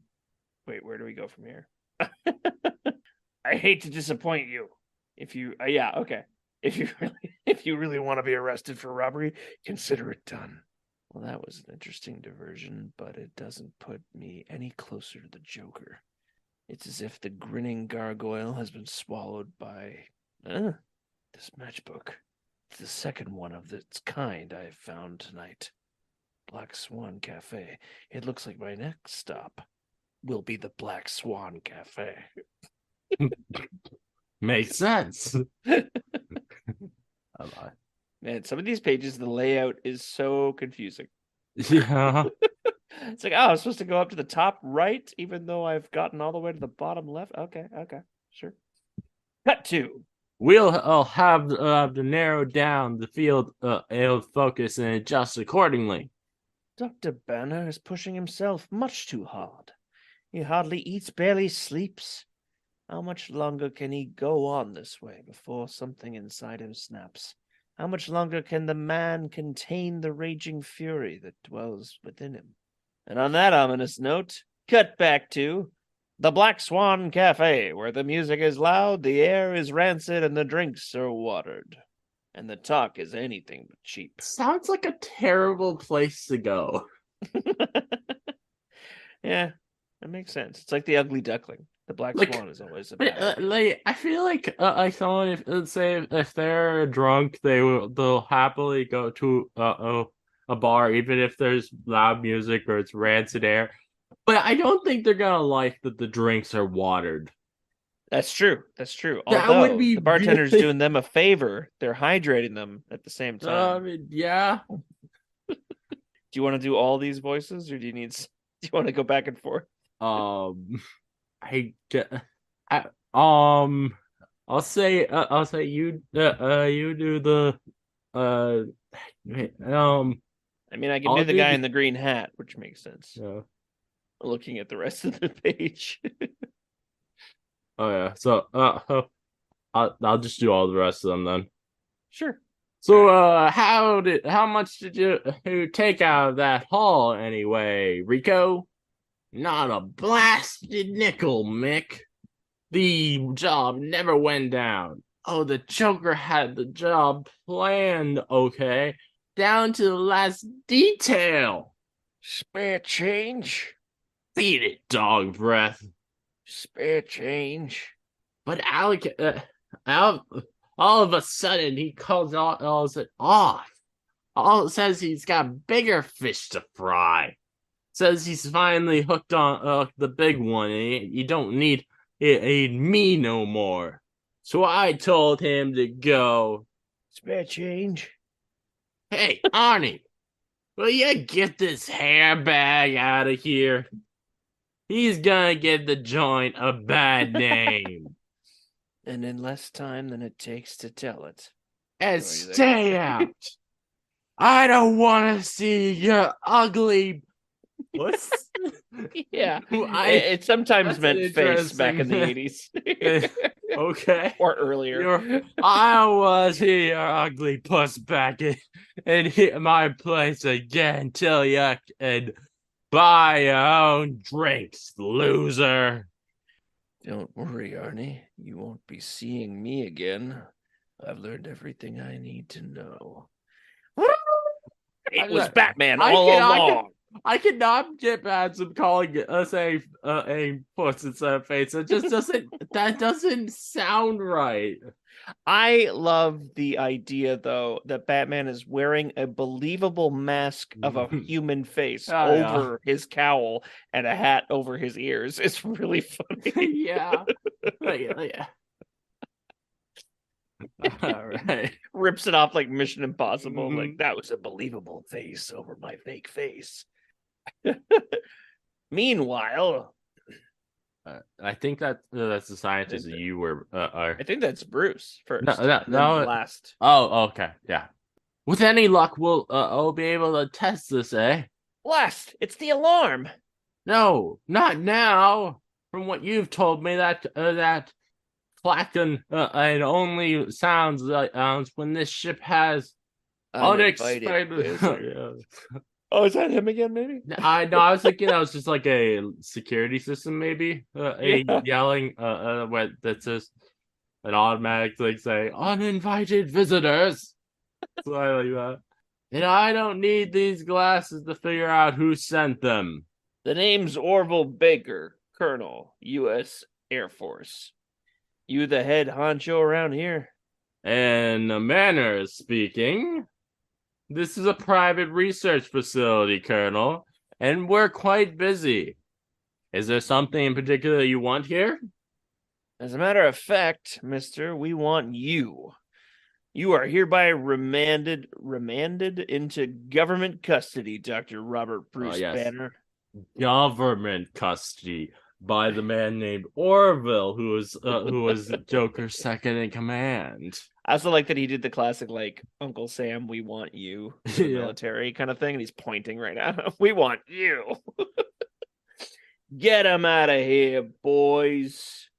Wait, where do we go from here? I hate to disappoint you. If you... yeah, okay. If you really want to be arrested for robbery, consider it done. Well, that was an interesting diversion, but it doesn't put me any closer to the Joker. It's as if the grinning gargoyle has been swallowed by this matchbook. It's the second one of its kind I've found tonight. Black Swan Cafe. It looks like my next stop will be the Black Swan Cafe. Makes sense. Man, some of these pages, the layout is so confusing. Yeah. It's like, oh, I'm supposed to go up to the top right, even though I've gotten all the way to the bottom left. Okay, sure. Cut 2. We'll have to narrow down the field of focus and adjust accordingly. Dr. Banner is pushing himself much too hard. He hardly eats, barely sleeps. How much longer can he go on this way before something inside him snaps? How much longer can the man contain the raging fury that dwells within him? And on that ominous note, cut back to the Black Swan Cafe, where the music is loud, the air is rancid, and the drinks are watered. And the talk is anything but cheap. Sounds like a terrible place to go. Yeah, that makes sense. It's like the Ugly Duckling. The Black Swan is always a bad I feel like someone, if they're drunk, they'll happily go to a bar, even if there's loud music or it's rancid air. But I don't think they're gonna like that the drinks are watered. That's true. That Although would be the bartender's doing them a favor, they're hydrating them at the same time. Yeah. Do you want to do all these voices, or do you want to go back and forth? I'll say you do the I mean, I can do the guy in the green hat, which makes sense. Yeah. Looking at the rest of the page. Oh yeah. So I'll just do all the rest of them then. Sure. So how much did you take out of that haul anyway, Rico? Not a blasted nickel, Mick. The job never went down. Oh, the Joker had the job planned, okay? Down to the last detail. Spare change? Beat it, dog breath. Spare change? But Alec, all of a sudden, he calls all it off. All says he's got bigger fish to fry. Says he's finally hooked on the big one, and you don't need me no more. So I told him to go. Spare change? Hey, Arnie, will you get this hairbag out of here? He's gonna give the joint a bad name. And in less time than it takes to tell it. And stay out. I don't want to see your ugly... What's... Yeah, it sometimes meant face back in the 80s. Okay. Or earlier. I was here, ugly puss back and hit my place again till you and buy your own drinks, loser. Don't worry, Arnie. You won't be seeing me again. I've learned everything I need to know. It was Batman all along. I cannot get past him calling us a puss instead of face. It just doesn't sound right. I love the idea, though, that Batman is wearing a believable mask of a human face over his cowl and a hat over his ears. It's really funny. Yeah. All right. Rips it off like Mission Impossible. Mhm. Like, that was a believable face over my fake face. Meanwhile, I think that's the scientist that you were. Are. I think that's Bruce first. No, no, And then no. last. Oh, okay, yeah. With any luck, we'll be able to test this, eh? Last, it's the alarm. No, not now. From what you've told me, that klaxon it only sounds when this ship has Uninvited unexpected. visitors. Yeah. Oh, is that him again, maybe? I know. I was thinking that was just like a security system, maybe a Yeah. yelling what that's just an automatic like say uninvited visitors. So I like that. And I don't need these glasses to figure out who sent them. The name's Orville Baker, Colonel, U.S. Air Force. You the head honcho around here? And manner speaking, this is a private research facility, Colonel, and we're quite busy. Is there something in particular you want here? As a matter of fact, mister, we want you. You are hereby remanded into government custody, Dr. Robert Bruce Yes. Banner. Government custody by the man named Orville, who was Joker's second in command. I also like that he did the classic, like, Uncle Sam, we want you, the Yeah. military kind of thing, and he's pointing right now. We want you. Get him out of here, boys.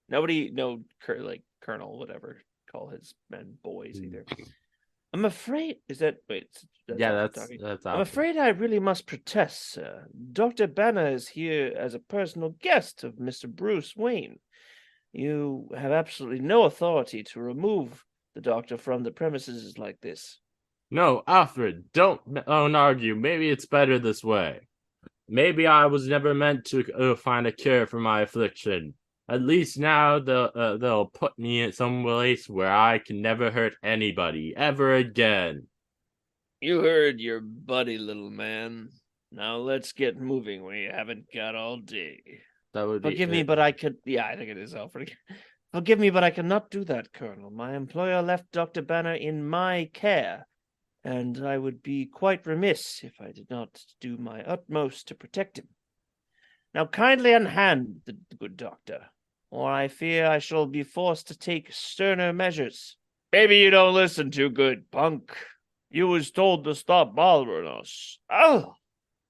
Nobody, no, like, Colonel, whatever, call his men boys either. I'm afraid, That's I'm afraid I really must protest, sir. Dr. Banner is here as a personal guest of Mr. Bruce Wayne. You have absolutely no authority to remove the doctor from the premises like this. No, Alfred, don't argue. Maybe it's better this way. Maybe I was never meant to find a cure for my affliction. At least now they'll put me in some place where I can never hurt anybody ever again. You heard your buddy, little man. Now let's get moving. We haven't got all day. That would be. Forgive me, but I could. Yeah, I think it is Alfred. Forgive me, but I cannot do that, Colonel. My employer left Dr. Banner in my care, and I would be quite remiss if I did not do my utmost to protect him. Now kindly unhand the good doctor, or I fear I shall be forced to take sterner measures. Maybe you don't listen too good, punk. You was told to stop bothering us. Oh,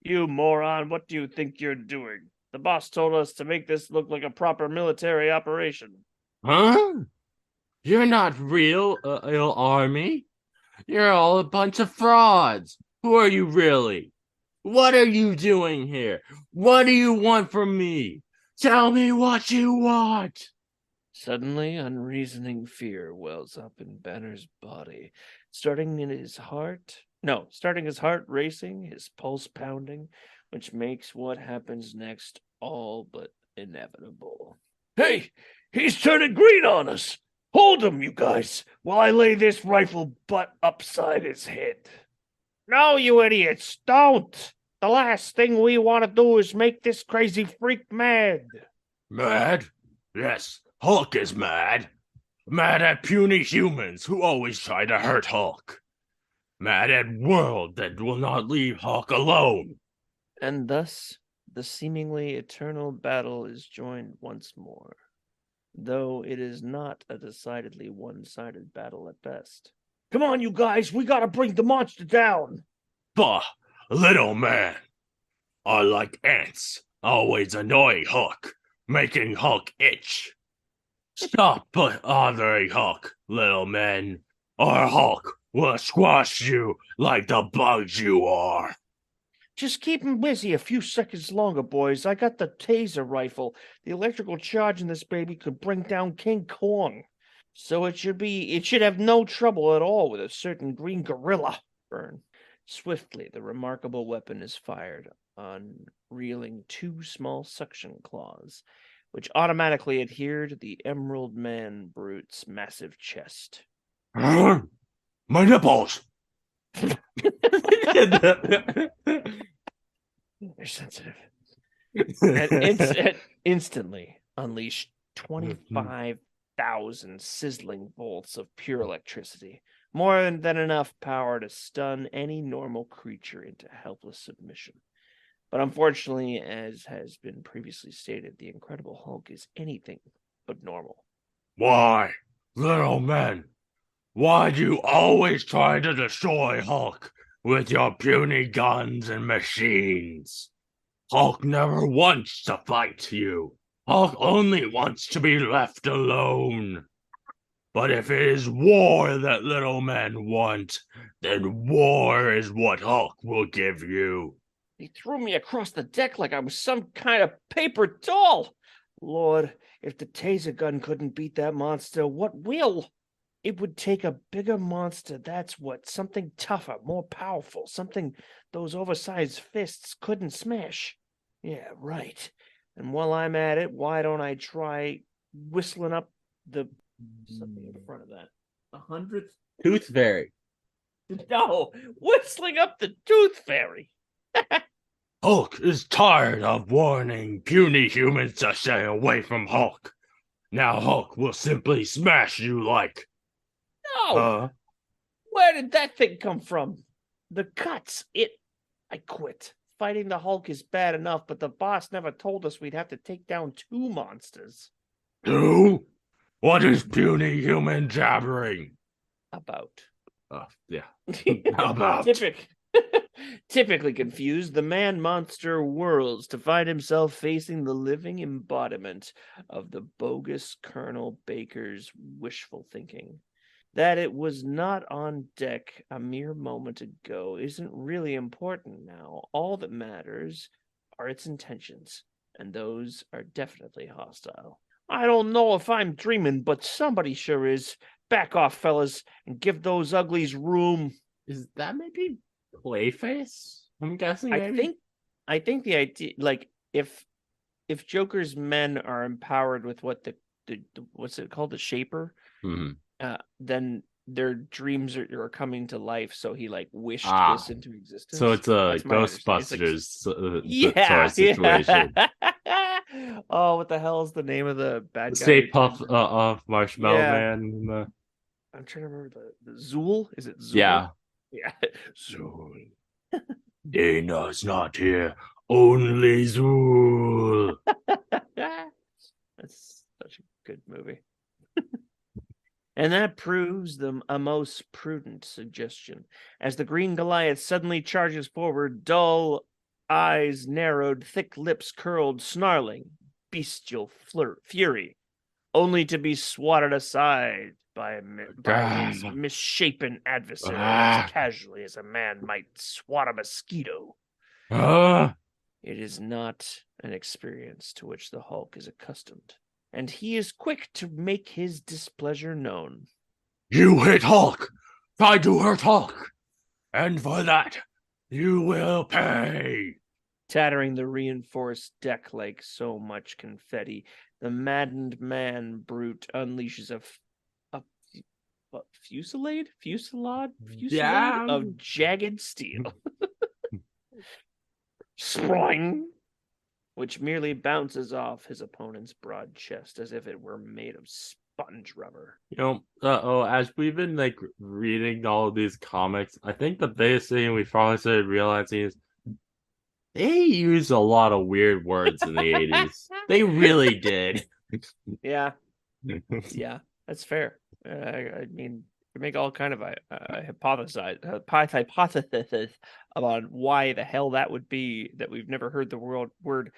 you moron, what do you think you're doing? The boss told us to make this look like a proper military operation. Huh? You're not real, army. You're all a bunch of frauds. Who are you really? What are you doing here? What do you want from me? Tell me what you want. Suddenly, unreasoning fear wells up in Banner's body, starting his heart racing, his pulse pounding, which makes what happens next all but inevitable. Hey, he's turning green on us! Hold him, you guys, while I lay this rifle butt upside his head. No, you idiots, don't! The last thing we want to do is make this crazy freak mad. Mad? Yes, Hulk is mad. Mad at puny humans who always try to hurt Hulk. Mad at world that will not leave Hulk alone. And thus, the seemingly eternal battle is joined once more, though it is not a decidedly one-sided battle at best. Come on, you guys, we gotta bring the monster down! Bah, little man. Are like ants, always annoying Hulk, making Hulk itch. Stop bothering Hulk, little man, or Hulk will squash you like the bugs you are. Just keep him busy a few seconds longer, boys. I got the taser rifle. The electrical charge in this baby could bring down King Kong. So it should have no trouble at all with a certain green gorilla. Burn. Swiftly, the remarkable weapon is fired, unreeling two small suction claws, which automatically adhere to the Emerald Man Brute's massive chest. My nipples! They're sensitive. And instantly unleash 25 1,000 sizzling volts of pure electricity, more than enough power to stun any normal creature into helpless submission. But unfortunately, as has been previously stated, the Incredible Hulk is anything but normal. Why, little men? Why do you always try to destroy Hulk with your puny guns and machines? Hulk never wants to fight you. Hulk only wants to be left alone. But if it is war that little men want, then war is what Hulk will give you. He threw me across the deck like I was some kind of paper doll. Lord, if the taser gun couldn't beat that monster, what will? It would take a bigger monster, that's what. Something tougher, more powerful, something those oversized fists couldn't smash. Yeah, right. And while I'm at it, why don't I try whistling up the something in front of that? 100th Tooth Fairy. No, whistling up the Tooth Fairy. Hulk is tired of warning puny humans to stay away from Hulk. Now Hulk will simply smash you like... No! Where did that thing come from? The cuts. I quit. Fighting the Hulk is bad enough, but the boss never told us we'd have to take down 2 monsters. Two? What is puny human jabbering? About. Yeah. About. Typically confused, the man-monster whirls to find himself facing the living embodiment of the bogus Colonel Baker's wishful thinking. That it was not on deck a mere moment ago isn't really important now. All that matters are its intentions, and those are definitely hostile. I don't know if I'm dreaming, but somebody sure is. Back off, fellas, and give those uglies room. Is that maybe Clayface? I'm guessing. Maybe? I think the idea, like, if Joker's men are empowered with what the what's it called, the Shaper, then their dreams are coming to life. So he like wished this into existence. So it's a Ghostbusters situation. Oh, what the hell is the name of the bad guy? Stay Puff Marshmallow Man. I'm trying to remember the Zool. Is it Zool? Yeah. Zool. Dana's not here. Only Zool. That's such a good movie. And that proves a most prudent suggestion. As the Green Goliath suddenly charges forward, dull eyes narrowed, thick lips curled, snarling, bestial fury, only to be swatted aside by his misshapen adversary as casually as a man might swat a mosquito. It is not an experience to which the Hulk is accustomed, and he is quick to make his displeasure known. You hit Hulk! Try to hurt Hulk! And for that, you will pay! Tattering the reinforced deck like so much confetti, the maddened man brute unleashes a fusillade of jagged steel. Spring, which merely bounces off his opponent's broad chest as if it were made of sponge rubber. As we've been like reading all of these comics, I think the biggest thing we finally started realizing is they used a lot of weird words in the 80s. They really did. Yeah, that's fair. I mean, you make all kind of hypotheses about why the hell that would be that we've never heard the word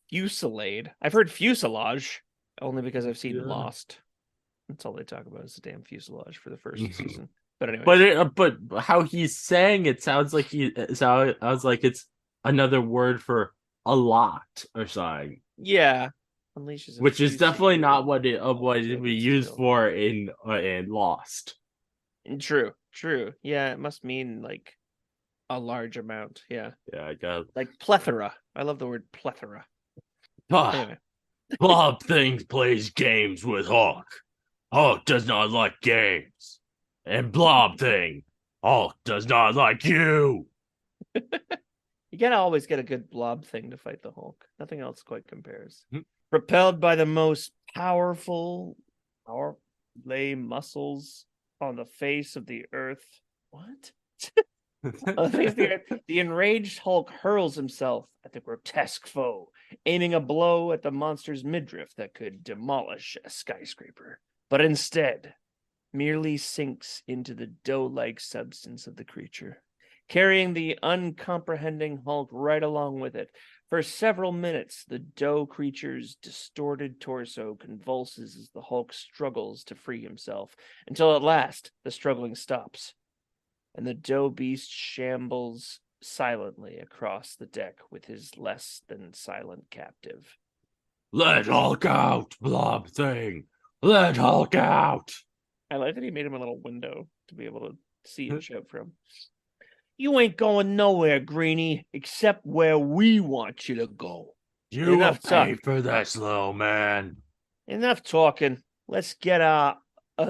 fusillade. I've heard fuselage only because I've seen Lost. That's all they talk about is the damn fuselage for the first season. But anyway, but how he's saying it sounds like it's another word for a lot or something. Yeah. Unleashes, which is definitely not what it we used for in Lost. True. Yeah, it must mean like a large amount. Yeah, I guess like plethora. I love the word plethora. Anyway. Blob Thing plays games with Hulk. Hulk does not like games, and Blob Thing, Hulk does not like you. You gotta always get a good Blob Thing to fight the Hulk. Nothing else quite compares. Propelled by the most powerful Our lay muscles on the face of the earth. What? On the face of the earth, the enraged Hulk hurls himself at the grotesque foe, aiming a blow at the monster's midriff that could demolish a skyscraper. But instead, merely sinks into the dough-like substance of the creature, carrying the uncomprehending Hulk right along with it. For several minutes, the dough creature's distorted torso convulses as the Hulk struggles to free himself, until at last the struggling stops, and the dough beast shambles silently across the deck with his less than silent captive. Let Hulk out, blob thing. Let Hulk out. I like that he made him a little window to be able to see and shout from. You ain't going nowhere, Greenie, except where we want you to go. You Enough will pay talk. for this, little man. Enough talking. Let's get a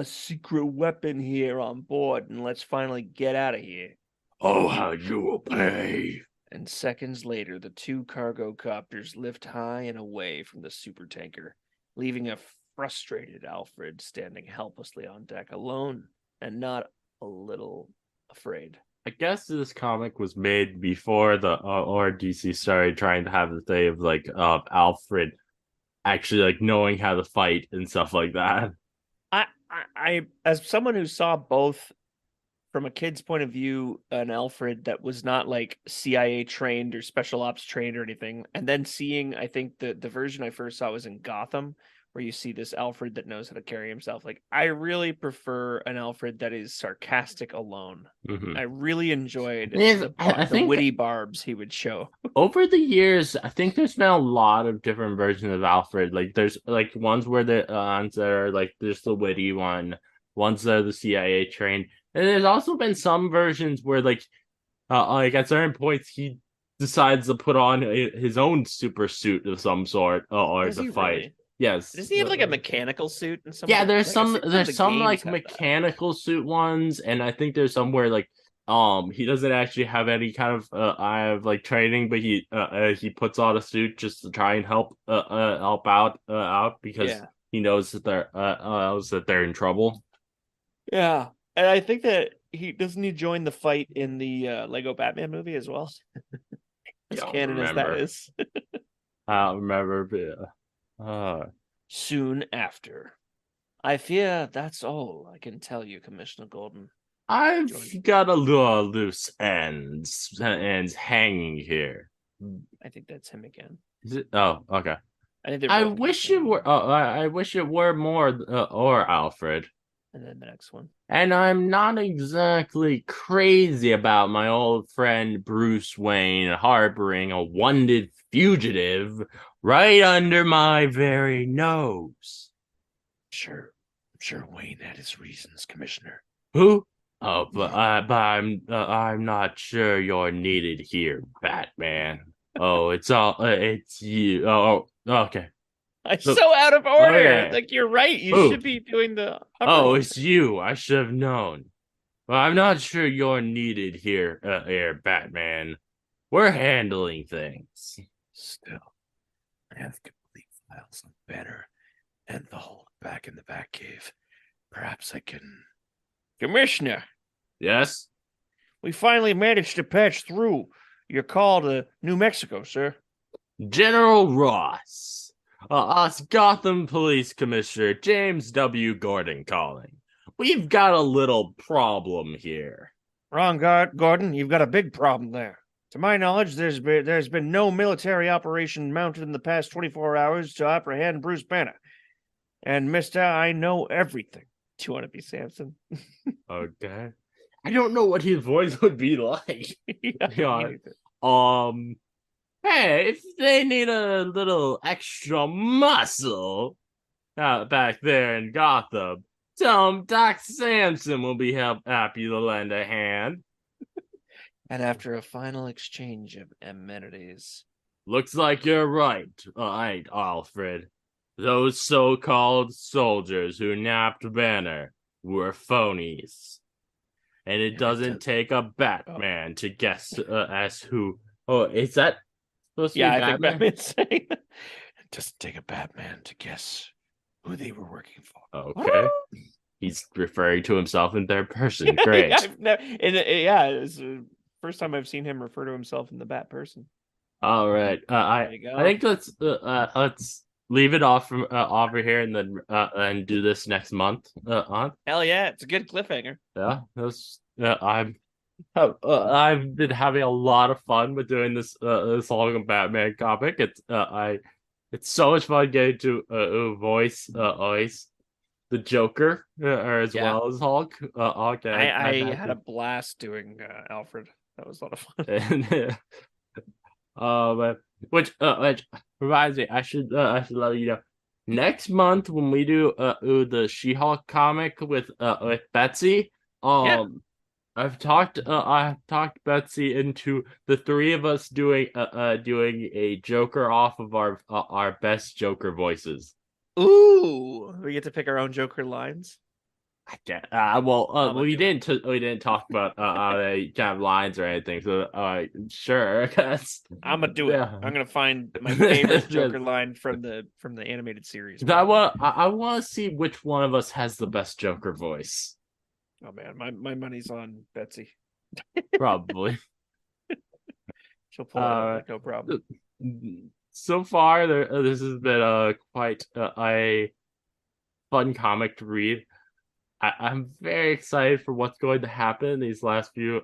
secret weapon here on board, and let's finally get out of here. Oh, how you will pay. And seconds later, the two cargo copters lift high and away from the supertanker, leaving a frustrated Alfred standing helplessly on deck alone and not a little afraid. I guess this comic was made before the or DC started trying to have the thing of like Alfred actually like knowing how to fight and stuff like that. I as someone who saw both from a kid's point of view, an Alfred that was not like CIA trained or special ops trained or anything, and then seeing, I think the version I first saw was in Gotham, where you see this Alfred that knows how to carry himself. Like, I really prefer an Alfred that is sarcastic alone. Mhm. I really enjoyed I the think witty barbs he would show. over the years, I think there's been a lot of different versions of Alfred. Like there's like ones where the ones that are like there's the witty one, ones that are the CIA trained, and there's also been some versions where like at certain points he decides to put on his own super suit of some sort or Does to he fight. really? Yes. Does he have like a mechanical suit and some? Yeah, of the, there's like, I some think some of there's the some games like have that. mechanical suit ones, and I think there's some where like he doesn't actually have any kind of I have like training, but he puts on a suit just to try and help out because Yeah. he knows that they're in trouble. Yeah, and I think that he join the fight in the Lego Batman movie as well. As I don't canon as that remember. is. I don't remember, but Soon after. I fear that's all I can tell you, Commissioner Gordon. I've George. got a little loose ends hanging here. I think that's him again. Is it? Oh, okay. I think they're I both wish again. it were. I wish it were more or Alfred. And then the next one. And I'm not exactly crazy about my old friend Bruce Wayne harboring a wounded fugitive right under my very nose. I'm sure Wayne had his reasons, Commissioner. Who? Oh, but I'm not sure you're needed here, Batman. Oh, it's you. Oh, okay. I'm so out of order. Okay. Like, you're right. You Who? should be doing the Oh, it's you. I should have known. Well, I'm not sure you're needed here, Batman. We're handling things. Still, I have complete files on Banner and the Hulk back in the Batcave. Perhaps I can. Commissioner, Yes? we finally managed to patch through your call to New Mexico, sir. General Ross. Us Gotham Police Commissioner James W. Gordon calling. We've got a little problem here. Wrong, Gordon. You've got a big problem there. To my knowledge, there's been no military operation mounted in the past 24 hours to apprehend Bruce Banner. And, mister, I know everything. Do you want to be Samson? Okay. I don't know what his voice would be like. Yeah. Hey, if they need a little extra muscle back there in Gotham, tell them Doc Samson will be happy to lend a hand. And after a final exchange of amenities. Looks like you're right, Alfred. Those so-called soldiers who napped Banner were phonies. And it doesn't take a Batman to guess as who. Oh, is that supposed to be Batman? I think Batman's saying it doesn't take a Batman to guess who they were working for. Okay. He's referring to himself in third person. Great. It's the first time I've seen him refer to himself in the bat person. All right. There you go. I think let's leave it off from over here and then and do this next month. On Hell yeah, it's a good cliffhanger. yeah. That's I've been having a lot of fun with doing this Hulk Batman comic. It's so much fun getting to voice the Joker as Yeah. well as Hulk. Okay, I had a blast doing Alfred. That was a lot of fun. and which reminds me, I should let you know. Next month when we do the She-Hulk comic with Betsy, Yeah. I've talked Betsy into the three of us doing a Joker off of our best Joker voices. Ooh, we get to pick our own Joker lines. I can't. do We didn't talk about the kind of lines or anything. So, sure, I'm gonna do it. Yeah. I'm gonna find my favorite Joker line from the animated series. I want to see which one of us has the best Joker voice. Oh man, my money's on Betsy. Probably. She'll pull it out like no problem. So far, this has been quite a fun comic to read. I'm very excited for what's going to happen in these last few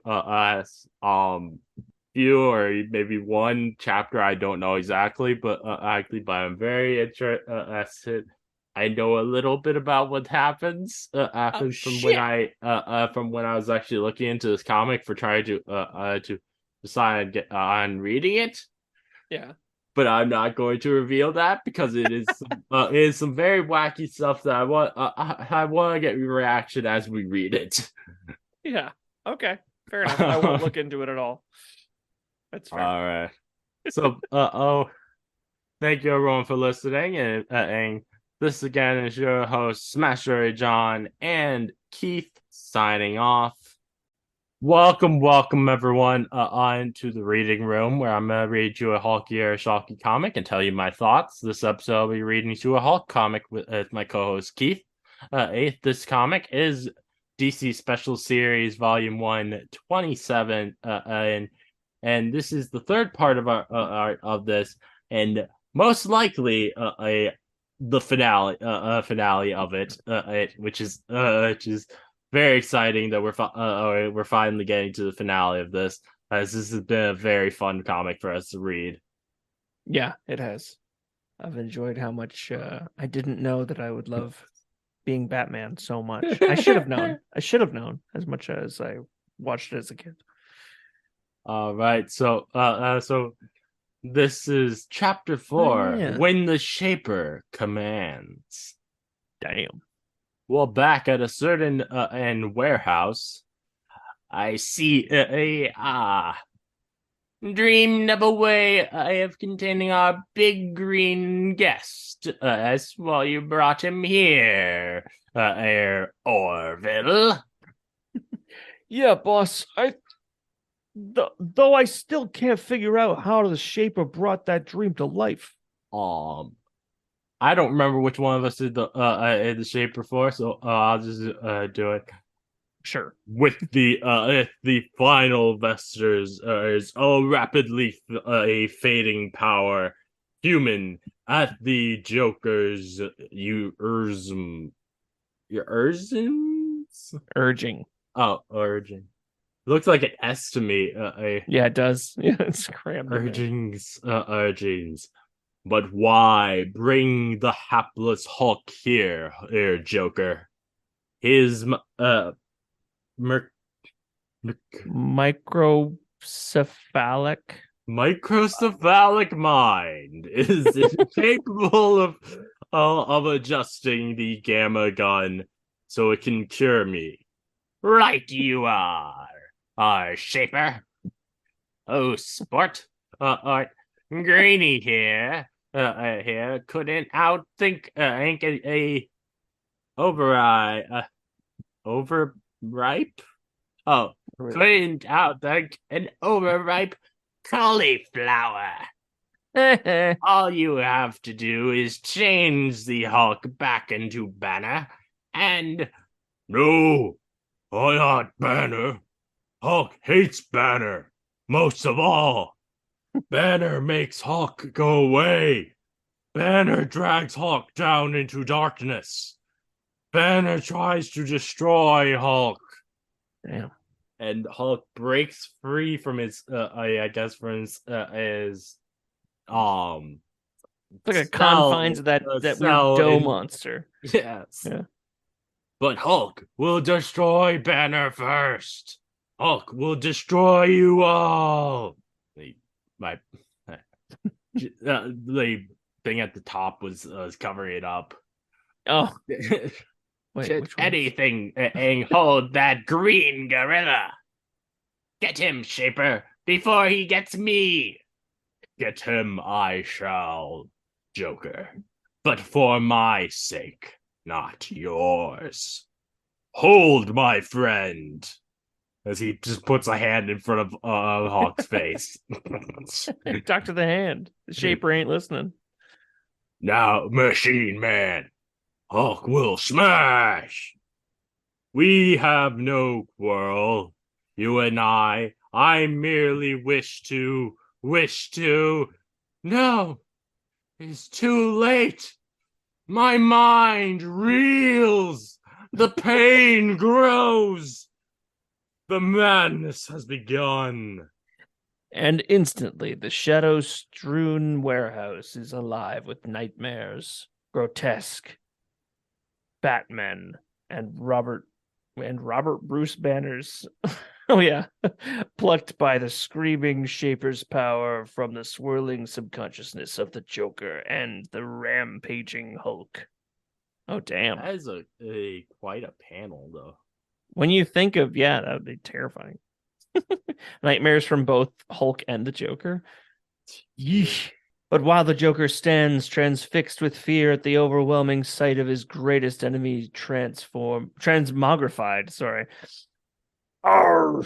few or maybe one chapter. I don't know exactly, but I'm very interested. I know a little bit about what happens from when I was actually looking into this comic for trying to decide and get on reading it. Yeah. But I'm not going to reveal that because it is some very wacky stuff that I want to get your reaction as we read it. Yeah. Okay. Fair enough. I won't look into it at all. That's fair. All right. So thank you everyone for listening, and this again is your host Smasher John and Keith signing off. Welcome everyone on to the reading room where I'm gonna read you a Hulky or a Shalky comic and tell you my thoughts. This episode I'll be reading you a Hulk comic with my co-host Keith. This comic is DC Special Series Volume 1, 27, and this is the third part of our of this, and most likely the finale of it, which is very exciting that we're finally getting to the finale of this, as this has been a very fun comic for us to read. Yeah, it has. I've enjoyed how much I didn't know that I would love being Batman so much. I should have known. I should have known as much as I watched it as a kid. All right, so this is chapter 4, When the Shaper Commands. Damn. Well, back at a certain warehouse, I see dreamed of a way of containing our big green guest. As well, you brought him here, Orville. Yeah, boss. Though I still can't figure out how the Shaper brought that dream to life. I don't remember which one of us did the Shaper for, so I'll just do it. Sure. With the final vestors is rapidly fading power, human at the Joker's urging. Oh, urging. Looks like an S to me. Yeah, it does. Yeah, it's crammed. Urgings. But why bring the hapless Hulk here, Joker? His microcephalic mind is incapable of adjusting the gamma gun so it can cure me. Right you are, Shaper. Oh, sport. Greeny here couldn't outthink a overripe. Oh, couldn't outthink an overripe cauliflower. All you have to do is change the Hulk back into Banner, and no, I not Banner. Hulk hates Banner most of all. Banner makes Hulk go away. Banner drags Hulk down into darkness. Banner tries to destroy Hulk. Damn. And Hulk breaks free from his, I guess, from his um It's like a cell, confines of that weird cell dough in monster. yes. Yeah. But Hulk will destroy Banner first. Hulk will destroy you all. My the thing at the top was covering it up. Oh, wait, Just which one? anything and hold that green gorilla. Get him, Shaper, before he gets me. Get him I shall, Joker. But for my sake, not yours. Hold, my friend. As he just puts a hand in front of Hawk's face. Doctor the Hand. The Shaper ain't listening. Now, Machine Man, Hulk will smash. We have no quarrel, you and I. I merely wish to. No, it's too late. My mind reels. The pain grows. The madness has begun. And instantly, the shadow strewn warehouse is alive with nightmares, grotesque Batmen, and Robert Bruce Banners. Oh yeah, plucked by the screaming Shaper's power from the swirling subconsciousness of the Joker and the rampaging Hulk. Oh damn! That is a quite a panel, though. When you think of that would be terrifying. Nightmares from both Hulk and the Joker. Yeesh. But while the Joker stands transfixed with fear at the overwhelming sight of his greatest enemy transmogrified, Arr!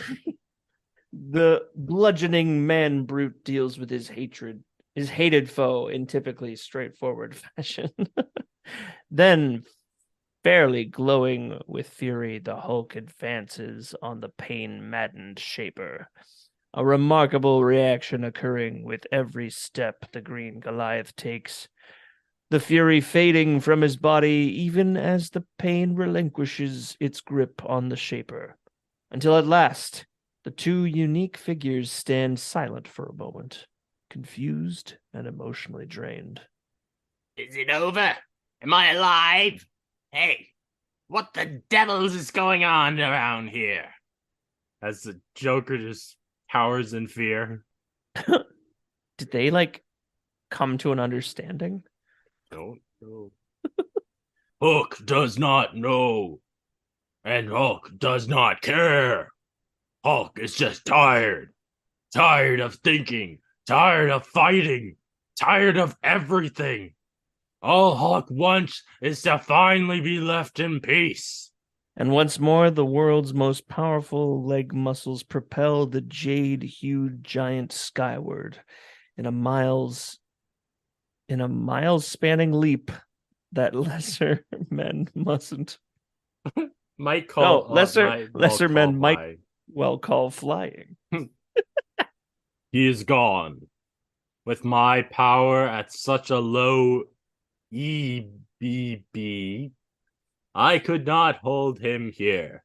The bludgeoning man brute deals with his hated foe in typically straightforward fashion. Then, fairly glowing with fury, the Hulk advances on the pain-maddened Shaper. A remarkable reaction occurring with every step the green Goliath takes, the fury fading from his body even as the pain relinquishes its grip on the Shaper, until at last the two unique figures stand silent for a moment, confused and emotionally drained. Is it over? Am I alive? Hey, what the devils is going on around here? As the Joker just cowers in fear. Did they come to an understanding? Don't know. Hulk does not know. And Hulk does not care. Hulk is just tired. Tired of thinking. Tired of fighting. Tired of everything. All Hulk wants is to finally be left in peace. And once more, the world's most powerful leg muscles propel the jade-hued giant skyward in a miles spanning leap that lesser men mustn't. Might call lesser men might well call flying. He is gone. With my power at such a low EBB, I could not hold him here.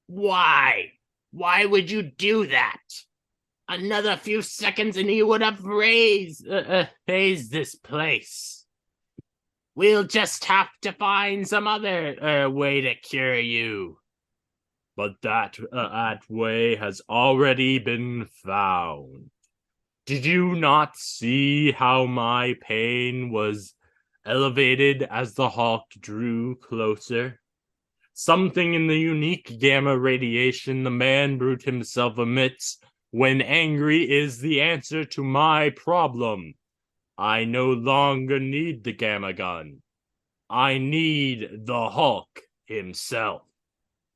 Why? Why would you do that? Another few seconds and he would have razed this place. We'll just have to find some other way to cure you. But that way has already been found. Did you not see how my pain was elevated as the Hulk drew closer? Something in the unique gamma radiation the man brute himself emits when angry is the answer to my problem. I no longer need the gamma gun. I need the Hulk himself.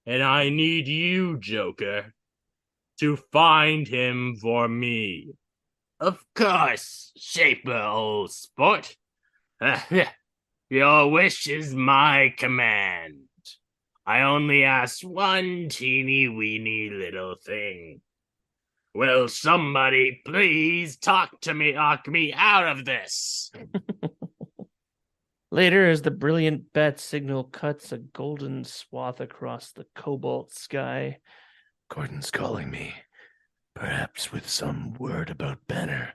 And I need you, Joker, to find him for me. Of course, Shaper, old sport. Your wish is my command. I only ask one teeny weeny little thing. Will somebody please talk me out of this? Later, as the brilliant bat signal cuts a golden swath across the cobalt sky, Gordon's calling me, perhaps with some word about Banner.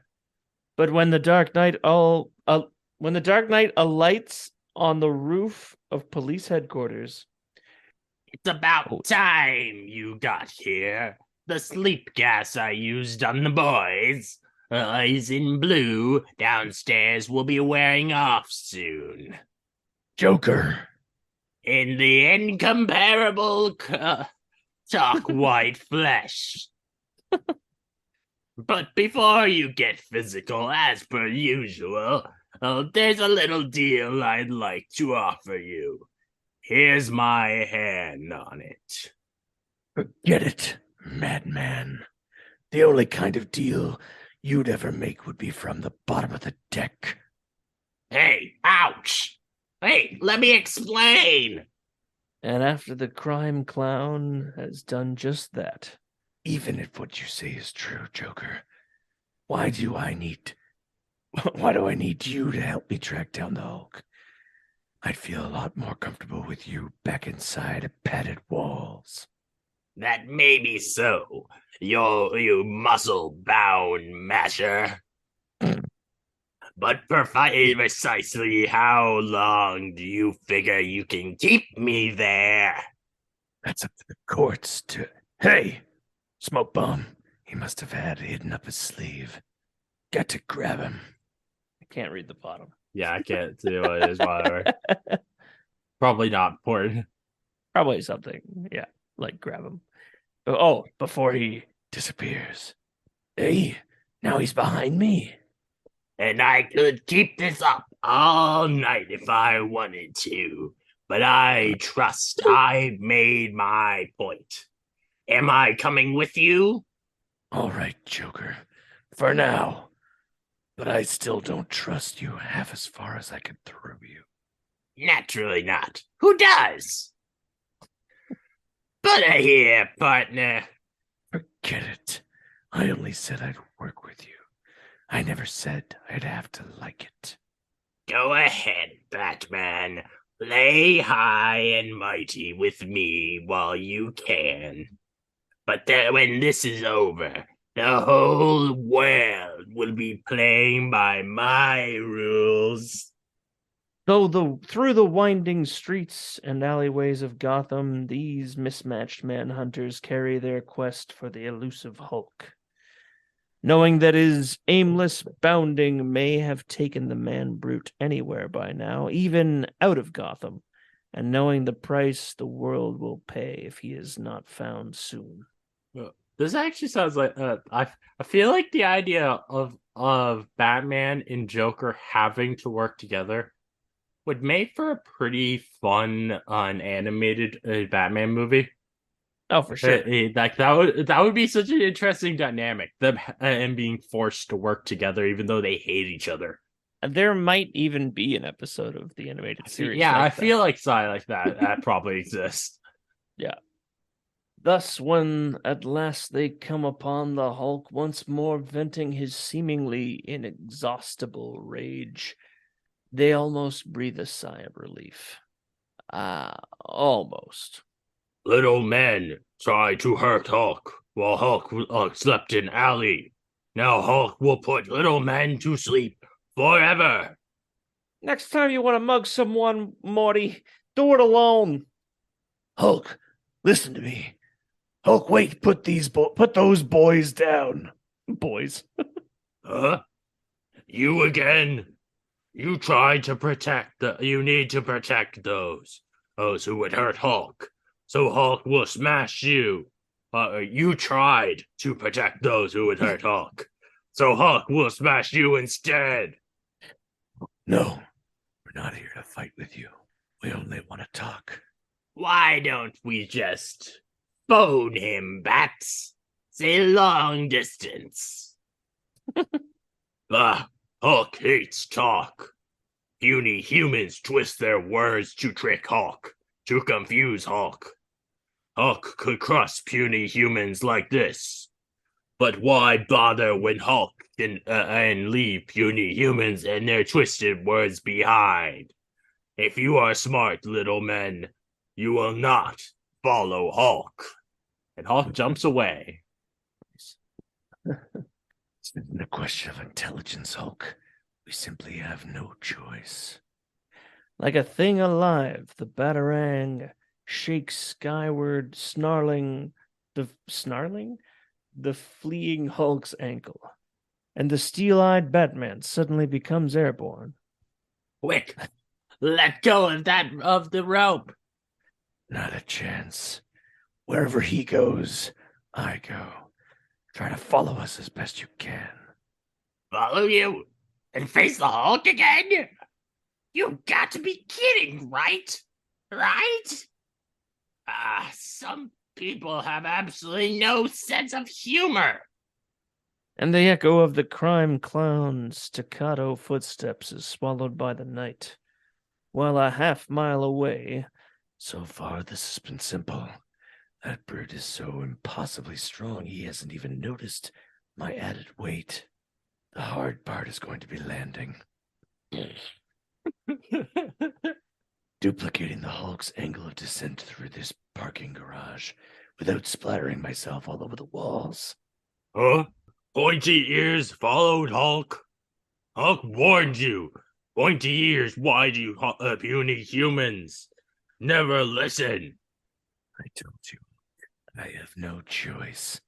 but when the dark night alights on the roof of police headquarters, It's about time you got here. The sleep gas I used on the boys, eyes in blue, downstairs will be wearing off soon. Joker! In the incomparable talk white flesh. But before you get physical, as per usual, there's a little deal I'd like to offer you. Here's my hand on it. Forget it, madman. The only kind of deal you'd ever make would be from the bottom of the deck. Hey, ouch! Hey, let me explain! and after the crime clown has done just that, Even if what you say is true, Joker, why do I need you to help me track down the Hulk? I'd feel a lot more comfortable with you back inside padded walls. That may be so, you muscle-bound masher. But precisely how long do you figure you can keep me there? That's up to the courts to... Hey! Smoke bomb. He must have had hidden up his sleeve. Got to grab him. I can't read the bottom. Yeah, I can't see what it is, whatever. Probably not important. Probably something, yeah, like grab him. Oh, before he Disappears. Hey, now he's behind me. And I could keep this up all night if I wanted to. But I trust I've made my point. Am I coming with you? All right, Joker. For now. But I still don't trust you half as far as I could throw you. Naturally not. Who does? But here, partner. Forget it. I only said I'd work with you. I never said I'd have to like it. Go ahead, Batman. Play high and mighty with me while you can. But when this is over, the whole world will be playing by my rules. through the winding streets and alleyways of Gotham, these mismatched manhunters carry their quest for the elusive Hulk. Knowing that his aimless bounding may have taken the man-brute anywhere by now, even out of Gotham, and knowing the price the world will pay if he is not found soon. This actually sounds like I feel like the idea of Batman and Joker having to work together would make for a pretty fun animated Batman movie. Oh, for sure. Like that would be such an interesting dynamic, them and being forced to work together even though they hate each other. There might even be an episode of the animated series. Yeah, like I that. feel like something like that probably exists. Yeah. Thus, when at last they come upon the Hulk once more venting his seemingly inexhaustible rage, they almost breathe a sigh of relief. Almost. Little men try to hurt Hulk while Hulk slept in alley. Now Hulk will put little men to sleep forever. Next time you want to mug someone, Morty, do it alone. Hulk, listen to me. Hulk, wait, put those boys down. Boys. Huh? You again? You tried to protect you need to protect those who would hurt Hulk. So Hulk will smash you. You tried to protect those who would hurt Hulk. So Hulk will smash you instead. No, we're not here to fight with you. We only want to talk. Why don't we just phone him, Bats? Say long distance. Ah, Hulk hates talk. Puny humans twist their words to trick Hulk, to confuse Hulk. Hulk could crush puny humans like this. But why bother when Hulk can and leave puny humans and their twisted words behind? If you are smart, little men, you will not follow Hulk. And Hulk jumps away. It's not a question of intelligence, Hulk. We simply have no choice. Like a thing alive, the Batarang shakes skyward, snarling the fleeing Hulk's ankle, and the steel-eyed Batman suddenly becomes airborne. Quick, let go of the rope. Not a chance. Wherever he goes, I go. Try to follow us as best you can. Follow you and face the Hulk again? You got to be kidding, right? Right? Some people have absolutely no sense of humor. And the echo of the crime clown's staccato footsteps is swallowed by the night, while a half-mile away, So far, this has been simple. That brute is so impossibly strong, he hasn't even noticed my added weight. The hard part is going to be landing. Duplicating the Hulk's angle of descent through this parking garage without splattering myself all over the walls. Huh? Pointy ears followed Hulk? Hulk warned you. Pointy ears, why do you puny humans? Never listen. I told you, I have no choice.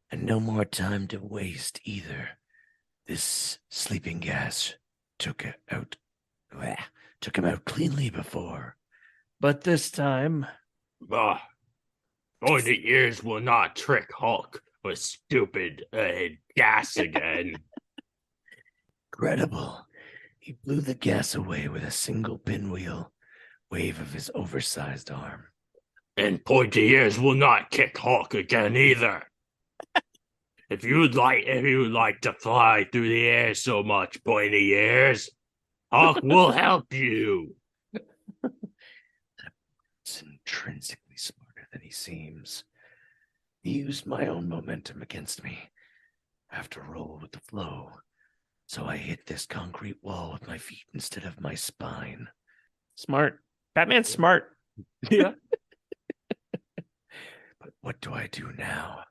And no more time to waste either. This sleeping gas took him out cleanly before. but this time, Bah. Pointy ears will not trick Hulk with stupid gas again. Incredible. He blew the gas away with a single pinwheel wave of his oversized arm. And Pointy Ears will not kick Hulk again either. If you'd like to fly through the air so much, Pointy Ears, Hulk will help you. It's intrinsically smarter than he seems. He used my own momentum against me. I have to roll with the flow. So I hit this concrete wall with my feet instead of my spine. smart. Batman's smart. Yeah. But what do I do now?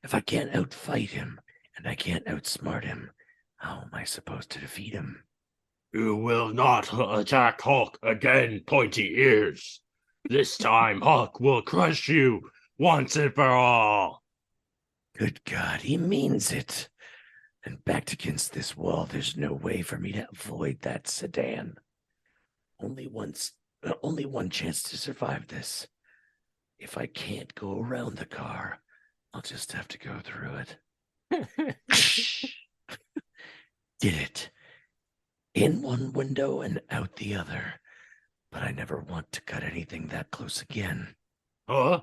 If I can't outfight him and I can't outsmart him, how am I supposed to defeat him? You will not attack Hulk again, Pointy Ears. This time Hulk will crush you once and for all. Good God, he means it. And backed against this wall, there's no way for me to avoid that sedan. Only one chance to survive this. If I can't go around the car, I'll just have to go through it. Did it. In one window and out the other. But I never want to cut anything that close again. Huh?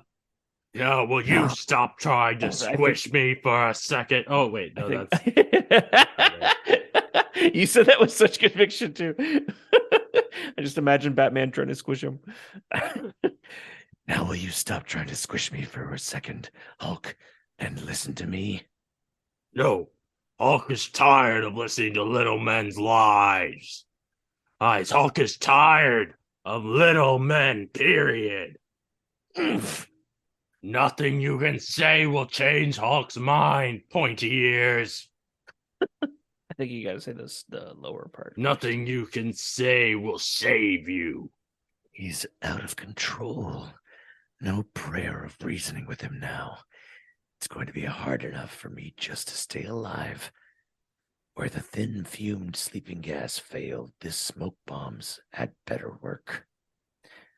Yeah, will you stop trying to squish me for a second? Oh, wait, no, that's... You said that with such conviction, too. I just imagine Batman trying to squish him. Now will you stop trying to squish me for a second, Hulk, and listen to me? No, Hulk is tired of listening to little men's lies. Hulk is tired of little men, period. Nothing you can say will change Hulk's mind, Pointy Ears. I think you gotta say this, the lower part. Nothing you can say will save you. He's out of control. No prayer of reasoning with him now. It's going to be hard enough for me just to stay alive. Where the thin fumed sleeping gas failed, this smoke bombs had better work.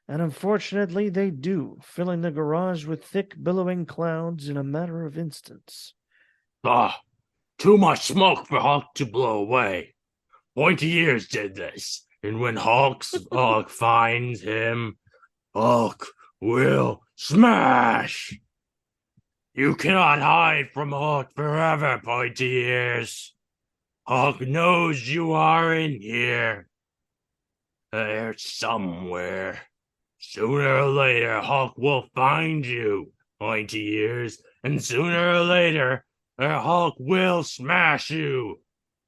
And unfortunately, they do, filling the garage with thick, billowing clouds in a matter of instants. Too much smoke for Hulk to blow away. Pointy Ears did this, and when Hulk finds him, Hulk will smash. You cannot hide from Hulk forever, Pointy Ears. Hulk knows you are in here. There somewhere. Sooner or later, Hulk will find you, pointy ears, and sooner or later, Hulk will smash you.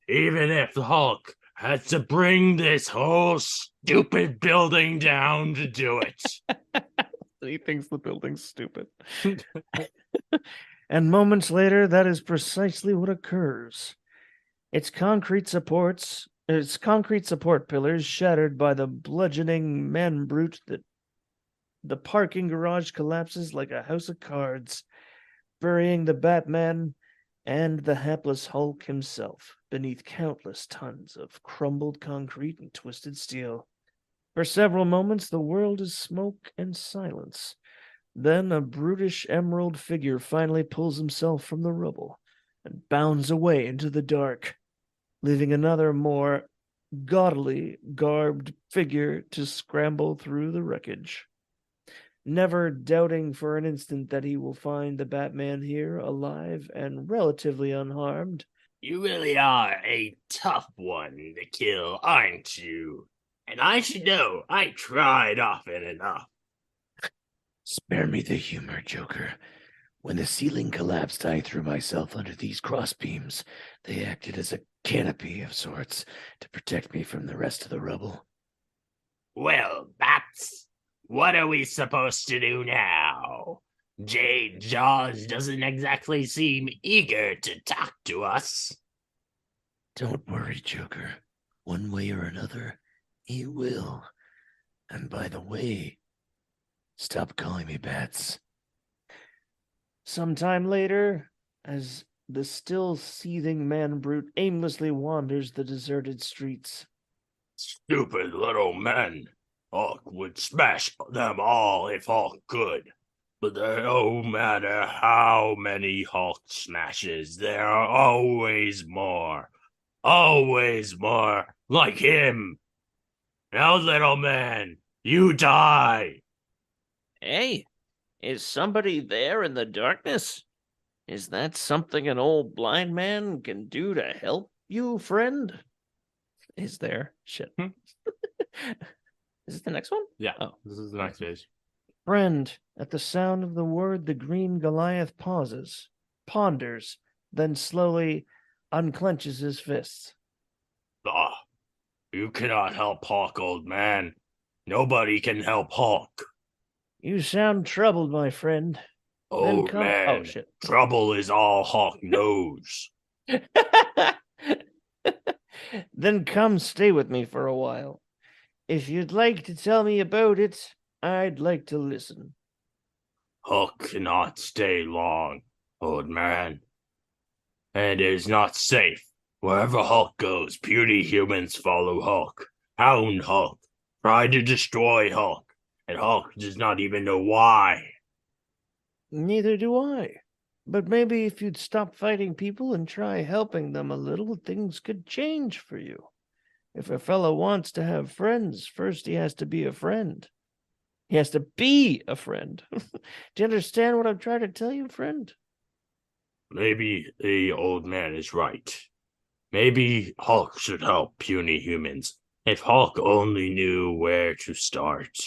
Even if Hulk has to bring this whole stupid building down to do it. He thinks the building's stupid. And moments later, that is precisely what occurs. Its concrete support pillars shattered by the bludgeoning man brute that the parking garage collapses like a house of cards, burying the Batman and the hapless Hulk himself beneath countless tons of crumbled concrete and twisted steel. For several moments, the world is smoke and silence. Then a brutish emerald figure finally pulls himself from the rubble and bounds away into the dark, leaving another more gaudily garbed figure to scramble through the wreckage. Never doubting for an instant that he will find the Batman here alive and relatively unharmed. You really are a tough one to kill, aren't you? And I should know, I tried often enough. Spare me the humor, Joker. When the ceiling collapsed, I threw myself under these crossbeams. They acted as a canopy of sorts to protect me from the rest of the rubble. Well, Bats, what are we supposed to do now? Jade Jaws doesn't exactly seem eager to talk to us. Don't worry, Joker. One way or another, he will. And by the way, stop calling me Bats. Sometime later, as the still seething man brute aimlessly wanders the deserted streets. Stupid little men. Hulk would smash them all if Hulk could. But no matter how many Hulk smashes, there are always more like him. Now, little man, you die. Hey, is somebody there in the darkness? Is that something an old blind man can do to help you, friend? Is there? Shit. Is it the next one? Yeah, Oh. This is the next page. Friend, at the sound of the word, the green Goliath pauses, ponders, then slowly unclenches his fists. Ah, you cannot help Hulk, old man. Nobody can help Hulk. You sound troubled, my friend. Old man, Oh, shit. trouble is all Hulk knows. Then come stay with me for a while. If you'd like to tell me about it, I'd like to listen. Hulk cannot stay long, old man. And it is not safe. Wherever Hulk goes, puny humans follow Hulk, hound Hulk, try to destroy Hulk, and Hulk does not even know why. Neither do I. But maybe if you'd stop fighting people and try helping them a little, things could change for you. If a fellow wants to have friends, first he has to be a friend. He has to be a friend. Do you understand what I'm trying to tell you, friend? Maybe the old man is right. Maybe Hulk should help puny humans. If Hulk only knew where to start.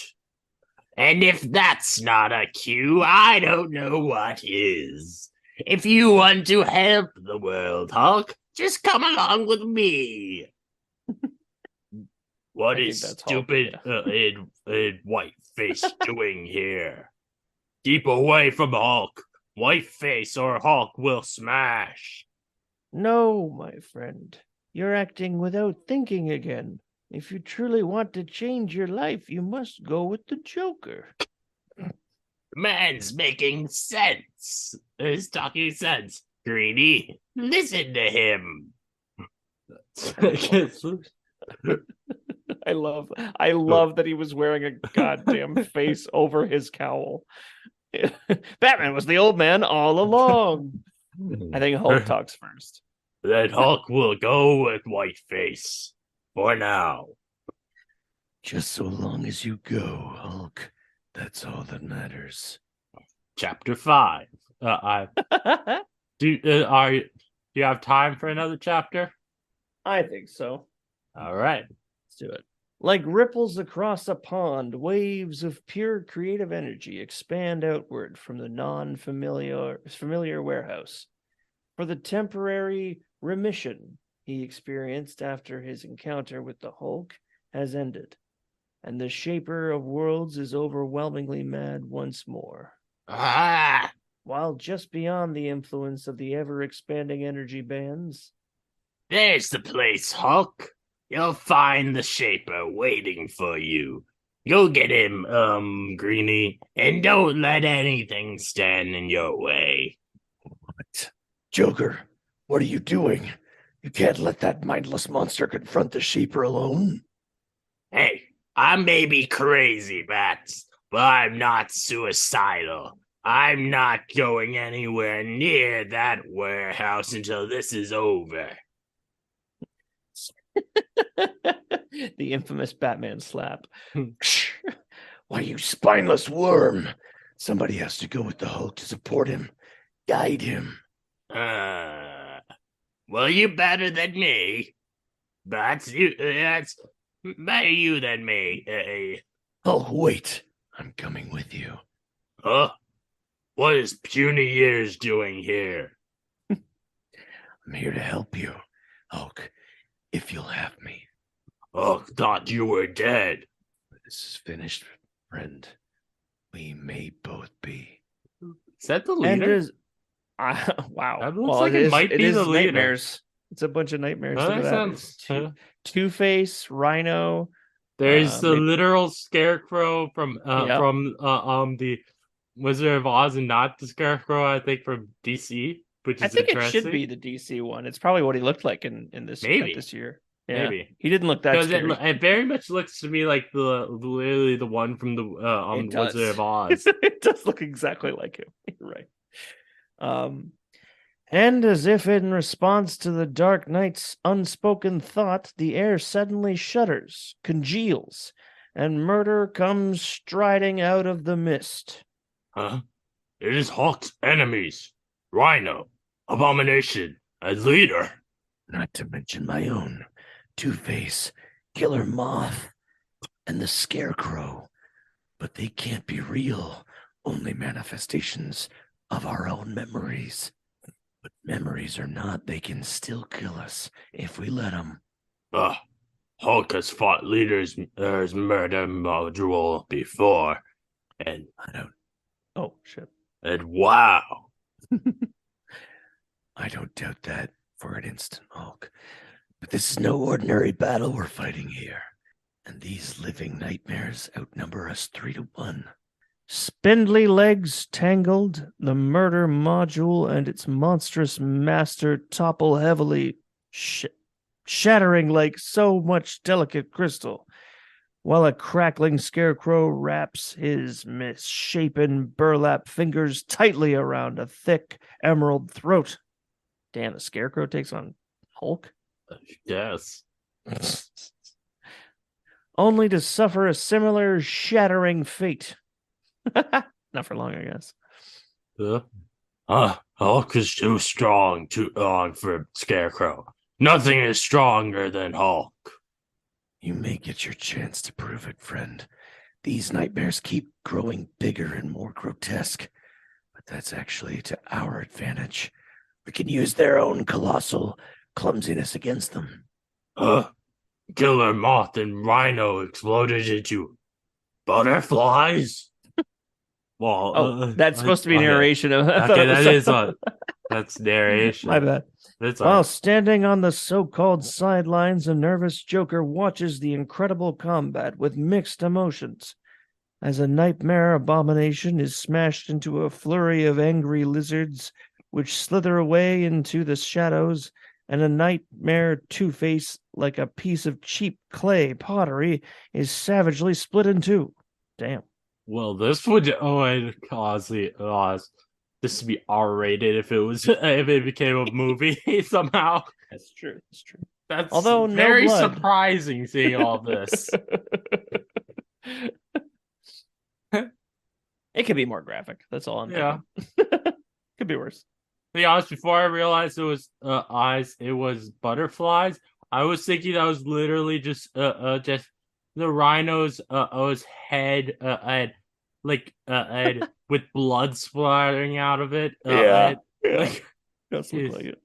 And if that's not a cue, I don't know what is. If you want to help the world, Hulk, just come along with me. What I is think that's stupid Hulk, yeah. Whiteface doing here? Keep away from Hulk. Whiteface or Hulk will smash. No, my friend. You're acting without thinking again. If you truly want to change your life, you must go with the Joker. Man's making sense. He's talking sense. Greedy, listen to him. I love that he was wearing a goddamn face over his cowl. Batman was the old man all along. I think Hulk talks first. Then Hulk will go with Whiteface. For now. Just so long as you go, Hulk. That's all that matters. Chapter 5. Do you have time for another chapter? I think so. All right. Let's do it. Like ripples across a pond, waves of pure creative energy expand outward from the familiar warehouse. For the temporary remission he experienced after his encounter with the Hulk has ended, and the Shaper of Worlds is overwhelmingly mad once more. Ah! While just beyond the influence of the ever-expanding energy bands, There's the place, Hulk. You'll find the Shaper waiting for you. Go get him, Greenie, and don't let anything stand in your way. What? Joker, what are you doing? You can't let that mindless monster confront the Shaper alone. Hey, I may be crazy, Bats, but I'm not suicidal. I'm not going anywhere near that warehouse until this is over. the infamous Batman slap. Why, you spineless worm! Somebody has to go with the Hulk to support him, guide him. Well, you better than me. That's better you than me. Hulk, wait. I'm coming with you. Huh? What is puny years doing here? I'm here to help you, Hulk, if you'll have me. Hulk thought you were dead. This is finished, friend. We may both be. Is that the And leader? wow. That looks like it might be the leader. Nightmares. It's a bunch of nightmares. Oh, Look at that that. sounds- Two-Face, Rhino. There's the maybe- literal scarecrow from Yep. the Wizard of Oz, and not the scarecrow, I think, from DC, which is I think it interesting. should be the DC one. It's probably what he looked like in this Maybe. this year. Yeah. Maybe. He didn't look that Because scary. it very much looks to me like literally the one from the It does. Wizard of Oz. It does look exactly like him. You're right. And as if in response to the Dark Knight's unspoken thought, the air suddenly shudders, congeals, and murder comes striding out of the mist. Huh? It is Hulk's enemies. Rhino, Abomination, and Leader. Not to mention my own. Two-Face, Killer Moth, and the Scarecrow. But they can't be real, only manifestations of our own memories. But memories or not, they can still kill us if we let them. Hulk has fought leaders murder module before, and I don't Oh, shit. wow. I don't doubt that for an instant, Hulk. But this is no ordinary battle we're fighting here. And these living nightmares outnumber us 3-1. Spindly legs tangled, the murder module and its monstrous master topple heavily, shattering like so much delicate crystal, while a crackling scarecrow wraps his misshapen burlap fingers tightly around a thick emerald throat. Damn, the scarecrow takes on Hulk? Yes. Only to suffer a similar shattering fate. Not for long, I guess. Hulk is too strong for Scarecrow. Nothing is stronger than Hulk. You may get your chance to prove it, friend. These nightmares keep growing bigger and more grotesque. But that's actually to our advantage. We can use their own colossal clumsiness against them. Killer Moth and Rhino exploded into butterflies? Well, that's supposed to be narration. Of, I thought okay, it was that is something- that's narration. My bad. That's While standing on the so-called sidelines, a nervous Joker watches the incredible combat with mixed emotions. As a nightmare abomination is smashed into a flurry of angry lizards, which slither away into the shadows, and a nightmare Two-Face, like a piece of cheap clay pottery, is savagely split in two. Damn. Well, this would cause this to be R-rated if it became a movie somehow. That's true. That's true. That's Although no very blood. surprising seeing all this. It could be more graphic. That's all I'm Yeah. thinking. Could be worse. To be honest, before I realized it was eyes, it was butterflies. I was thinking that was literally just the rhino's head head with blood splattering out of it. Yeah. Like Does look is- like it.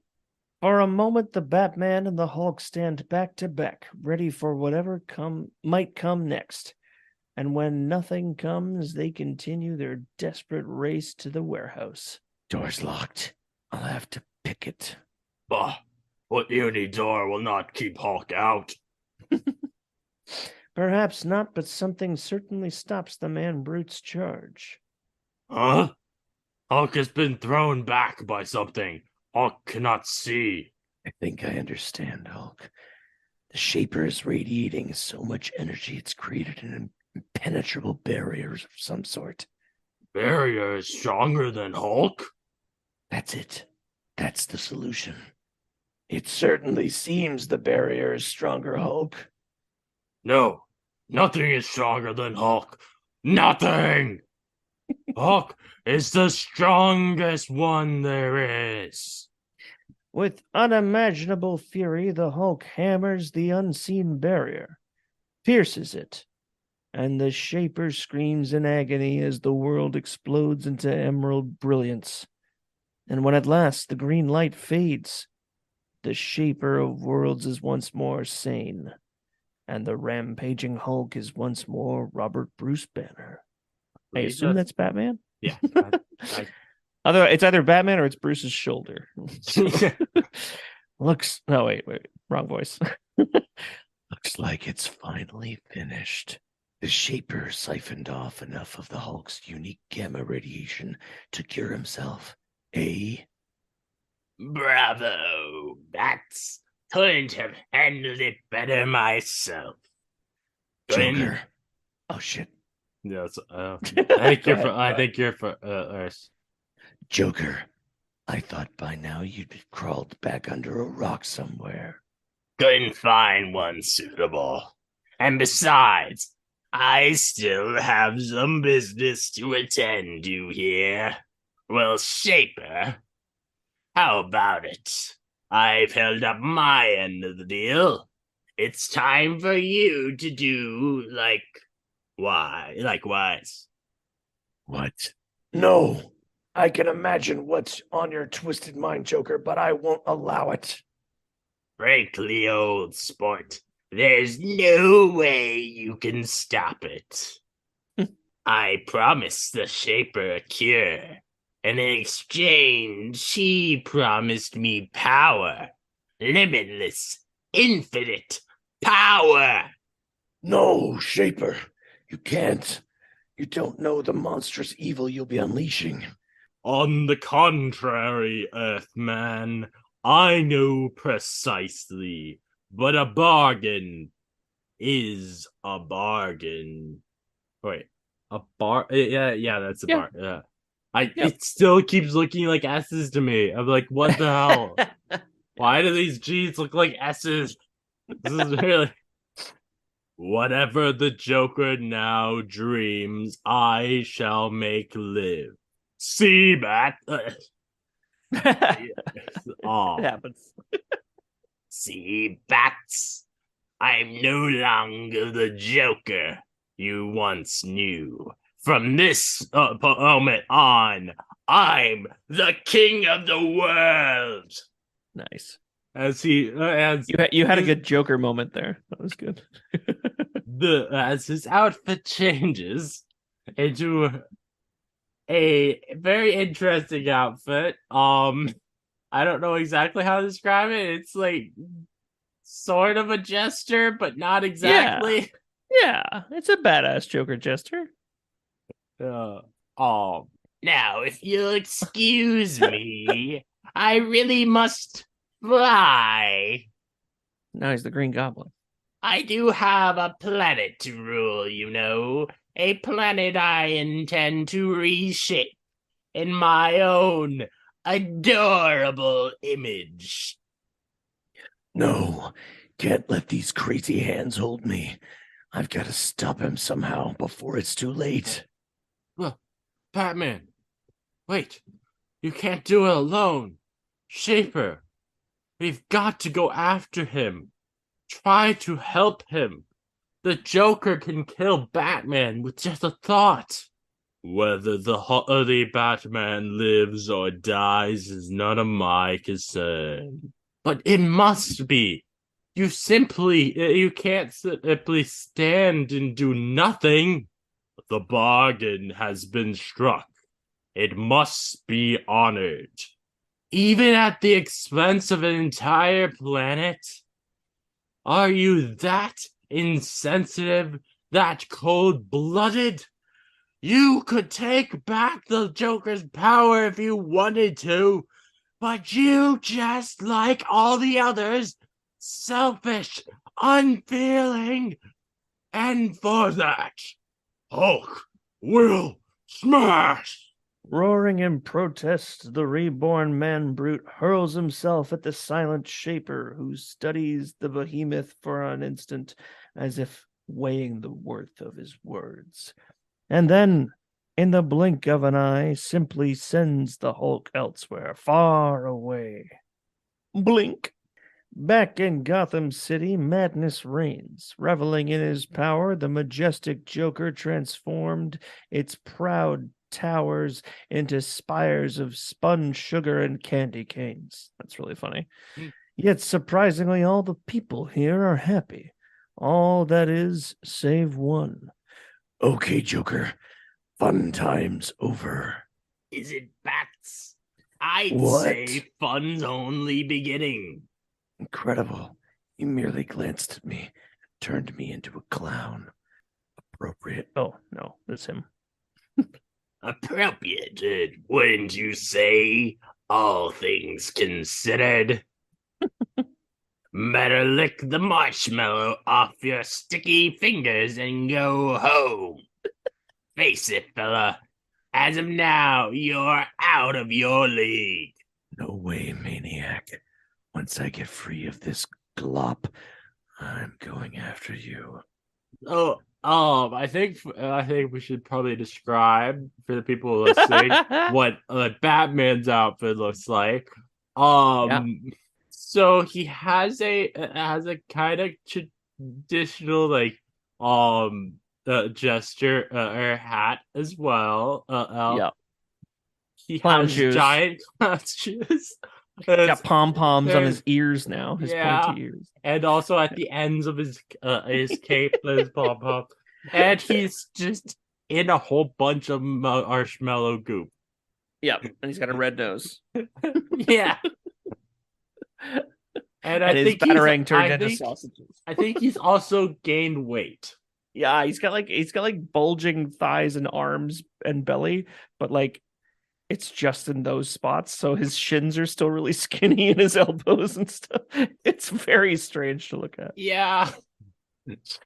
For a moment, the Batman and the Hulk stand back to back, ready for whatever might come next. And when nothing comes, they continue their desperate race to the warehouse. Door's locked. I'll have to pick it. Bah, what uni door will not keep Hulk out? Perhaps not, but something certainly stops the man Brute's charge. Huh? Hulk has been thrown back by something Hulk cannot see. I think I understand, Hulk. The Shaper is radiating so much energy it's created an impenetrable barrier of some sort. Barrier is stronger than Hulk? That's it. That's the solution. It certainly seems the barrier is stronger, Hulk. No, nothing is stronger than Hulk. Nothing! Hulk is the strongest one there is. With unimaginable fury, the Hulk hammers the unseen barrier, pierces it, and the Shaper screams in agony as the world explodes into emerald brilliance. And when at last the green light fades, the Shaper of Worlds is once more sane, and the rampaging Hulk is once more Robert Bruce Banner. I assume that's Batman? Yeah. It's either Batman or it's Bruce's shoulder. Wait, wrong voice. Looks like it's finally finished. The Shaper siphoned off enough of the Hulk's unique gamma radiation to cure himself. Bravo! Bats. Couldn't have handled it better myself. Joker. Oh shit. Yes, I I think you're for Earth. Joker. I thought by now you'd have crawled back under a rock somewhere. Couldn't find one suitable. And besides, I still have some business to attend to here. Well, Shaper, how about it? I've held up my end of the deal. It's time for you to do likewise. What? No. I can imagine what's on your twisted mind, Joker, but I won't allow it. Frankly, old sport, there's no way you can stop it. I promised the Shaper a cure, and in exchange, she promised me power. Limitless, infinite power. No, Shaper. You can't. You don't know the monstrous evil you'll be unleashing. On the contrary, Earthman, I know precisely, but a bargain is a bargain. Wait, a bar? Yeah, that's a bar. Yeah. It still keeps looking like S's to me. I'm like, what the hell? Why do these G's look like S's? This is really... Whatever the Joker now dreams, I shall make live. See, Bat. It happens. See, Bats. I'm no longer the Joker you once knew. From this moment on, I'm the king of the world. Nice. As he You had a good Joker moment there. That was good. As his outfit changes into a very interesting outfit. I don't know exactly how to describe it. It's like sort of a jester, but not exactly. Yeah, it's a badass Joker jester. Now, if you'll excuse me, I really must fly. Now he's the Green Goblin. I do have a planet to rule, you know. A planet I intend to reshape in my own adorable image. No, can't let these crazy hands hold me. I've got to stop him somehow before it's too late. Well, Batman, wait. You can't do it alone. Shaper, we've got to go after him. Try to help him. The Joker can kill Batman with just a thought. Whether the Batman lives or dies is none of my concern. But it must be. You can't simply stand and do nothing. The bargain has been struck. It must be honored. Even at the expense of an entire planet? Are you that insensitive, that cold-blooded? You could take back the Joker's power if you wanted to, but you, just like all the others, selfish, unfeeling, and for that, Hulk will smash! Roaring in protest, the reborn man-brute hurls himself at the silent shaper, who studies the behemoth for an instant as if weighing the worth of his words. And then, in the blink of an eye, simply sends the Hulk elsewhere, far away. Blink. Back in Gotham City, madness reigns. Reveling in his power, the majestic Joker transformed its proud towers into spires of spun sugar and candy canes. That's really funny. Yet surprisingly, all the people here are happy. All that is, save one. Okay, Joker. Fun time's over. Is it bats? I'd What? say fun's only beginning. Incredible. You merely glanced at me, turned me into a clown. Appropriate. Oh, no, that's him. Appropriate, wouldn't you say? All things considered. Better lick the marshmallow off your sticky fingers and go home. Face it, fella. As of now, you're out of your league. No way, maniac. Once I get free of this glop, I'm going after you. I think we should probably describe for the people listening what Batman's outfit looks like. So he has a kind of traditional gesture or hat as well. He Clown has shoes. giant clown shoes. Got pom-poms on his there's- ears now, his pointy ears. And also at the ends of his cape, there's pom pom, and he's just in a whole bunch of marshmallow goop. Yep, and he's got a red nose. Yeah, and I his think batarang he's, turned I into think, sausages. I think he's also gained weight. Yeah, he's got like bulging thighs and arms and belly, but like it's just in those spots, so his shins are still really skinny and his elbows and stuff. It's very strange to look at. Yeah, it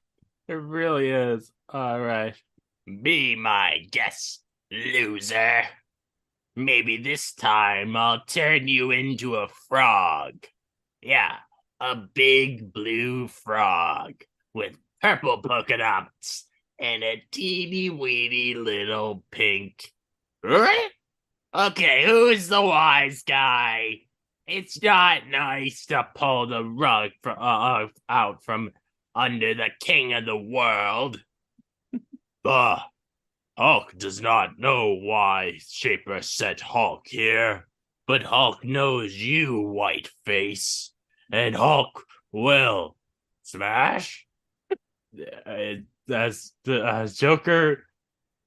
really is. All right, be my guest, loser. Maybe this time I'll turn you into a frog. Yeah, a big blue frog with purple polka dots and a teeny weeny little pink. Okay, who's the wise guy? It's not nice to pull the rug out from under the king of the world. Hulk does not know why Shaper sent Hulk here, but Hulk knows you, white face, and Hulk will smash. As Joker,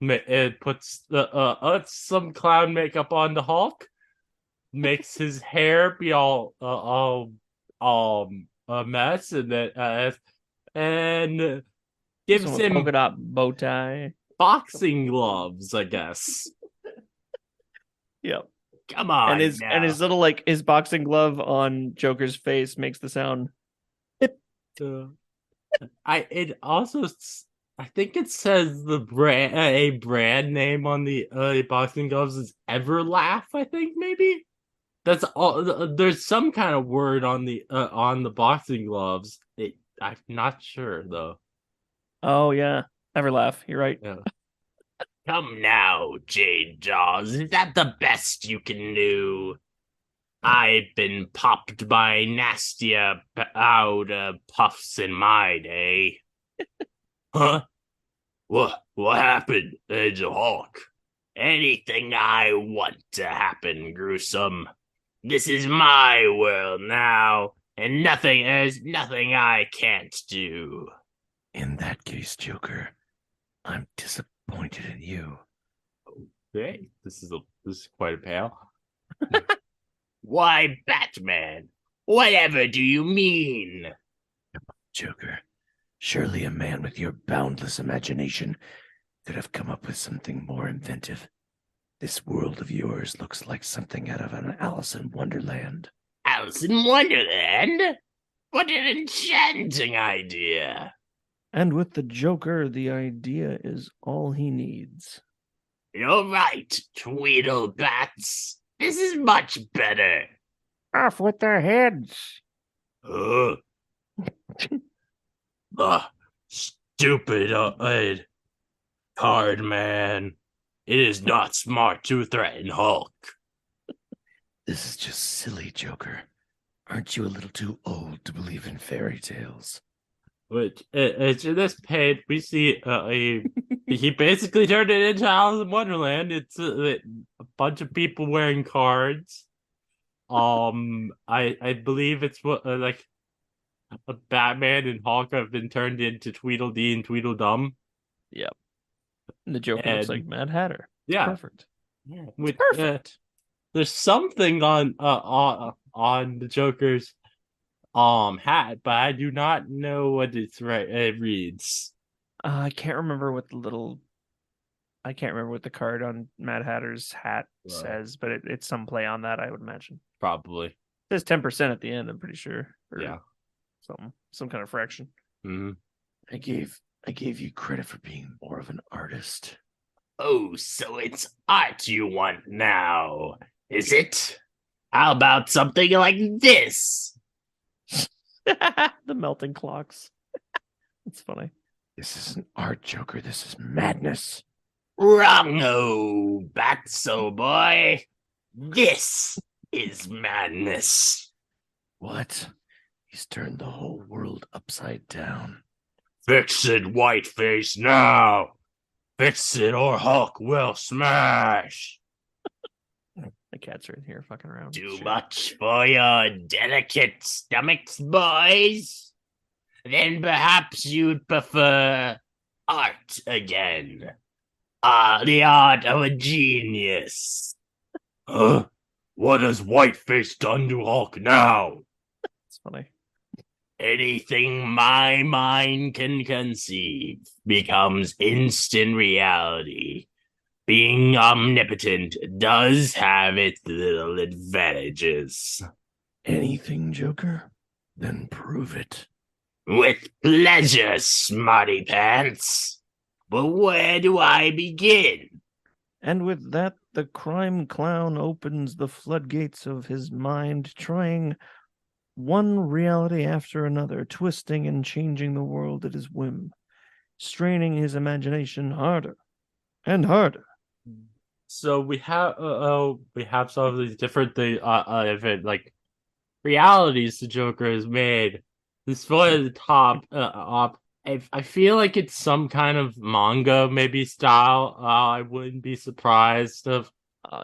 it puts some clown makeup on the Hulk, makes his hair be all a mess, and then gives Some him polka dot bow tie. boxing gloves, I guess. Yep. Come on, And his little his boxing glove on Joker's face makes the sound. It also, I think it says the brand, a brand name on the boxing gloves is Everlaugh. I think maybe that's all. There's some kind of word on the boxing gloves. I'm not sure though. Oh yeah, Everlaugh. You're right. Yeah. Come now, Jade Jaws. Is that the best you can do? I've been popped by nastier powder puffs in my day. Huh? What happened, Angel Hawk? Anything I want to happen, Gruesome. This is my world now, and there's nothing I can't do. In that case, Joker, I'm disappointed in you. Hey, this is quite a pale. Why, Batman? Whatever do you mean? Joker, surely a man with your boundless imagination could have come up with something more inventive. This world of yours looks like something out of an Alice in Wonderland. Alice in Wonderland? What an enchanting idea! And with the Joker, the idea is all he needs. You're right, Tweedlebats. This is much better. Off with their heads. Uh, stupid card man. It is not smart to threaten Hulk. This is just silly, Joker. Aren't you a little too old to believe in fairy tales? Which it's in this page we see he basically turned it into Alice in Wonderland. It's a bunch of people wearing cards. I believe it's what like a Batman and Hulk have been turned into Tweedledee and Tweedledum. Yep. And the Joker looks like Mad Hatter. Yeah, Perfect. yeah, It's perfect. There's something on the Joker's hat, but I do not know what it reads. I can't remember what the card on Mad Hatter's hat says, but it's some play on that, I would imagine. Probably. It says 10% at the end, I'm pretty sure. Or Yeah. Some kind of fraction. Mm-hmm. I gave you credit for being more of an artist. Oh, so it's art you want now, is it? How about something like this? The melting clocks. It's funny. This isn't art, Joker. This is madness. Wrong-o, Batso boy. This is madness. What? He's turned the whole world upside down. Fix it, Whiteface, now. Fix it or Hulk will smash. The cats are in here fucking around. Too much for your delicate stomachs, boys? Then perhaps you'd prefer art again. The art of a genius. Huh? What has Whiteface done to Hulk now? It's funny. Anything my mind can conceive becomes instant reality. Being omnipotent does have its little advantages. Anything, Joker? Then prove it. With pleasure, Smarty Pants. But where do I begin? And with that, the crime clown opens the floodgates of his mind, trying one reality after another, twisting and changing the world at his whim, straining his imagination harder and harder. So we have some of these different things, like realities the Joker has made. This one at the top, I feel like it's some kind of manga maybe style. I wouldn't be surprised if.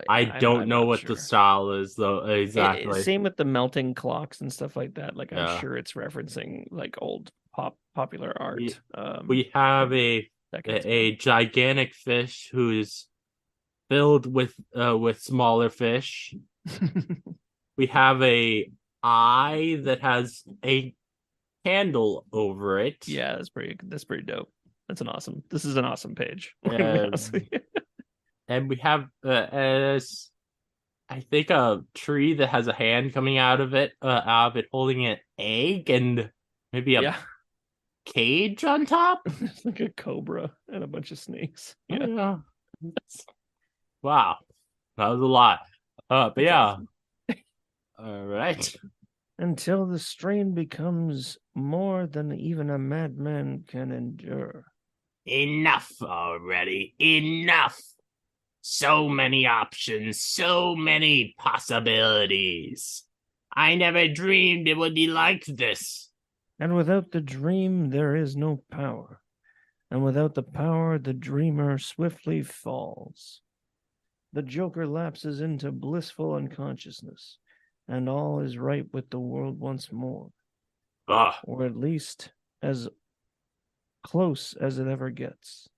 I don't know what the style is though exactly. Same with the melting clocks and stuff like that. Like I'm sure it's referencing like old popular art. We have a gigantic fish who's filled with smaller fish. We have a eye that has a candle over it. Yeah, that's pretty dope. This is an awesome page. And we have I think a tree that has a hand coming out of it holding an egg and maybe a cage on top. It's like a cobra and a bunch of snakes. Yeah. Wow. That was a lot. But yeah. All right. Until the strain becomes more than even a madman can endure. Enough already. Enough. So many options, so many possibilities. I never dreamed it would be like this. And without the dream, there is no power. And without the power, the dreamer swiftly falls. The Joker lapses into blissful unconsciousness, and all is right with the world once more, Ah, or at least as close as it ever gets.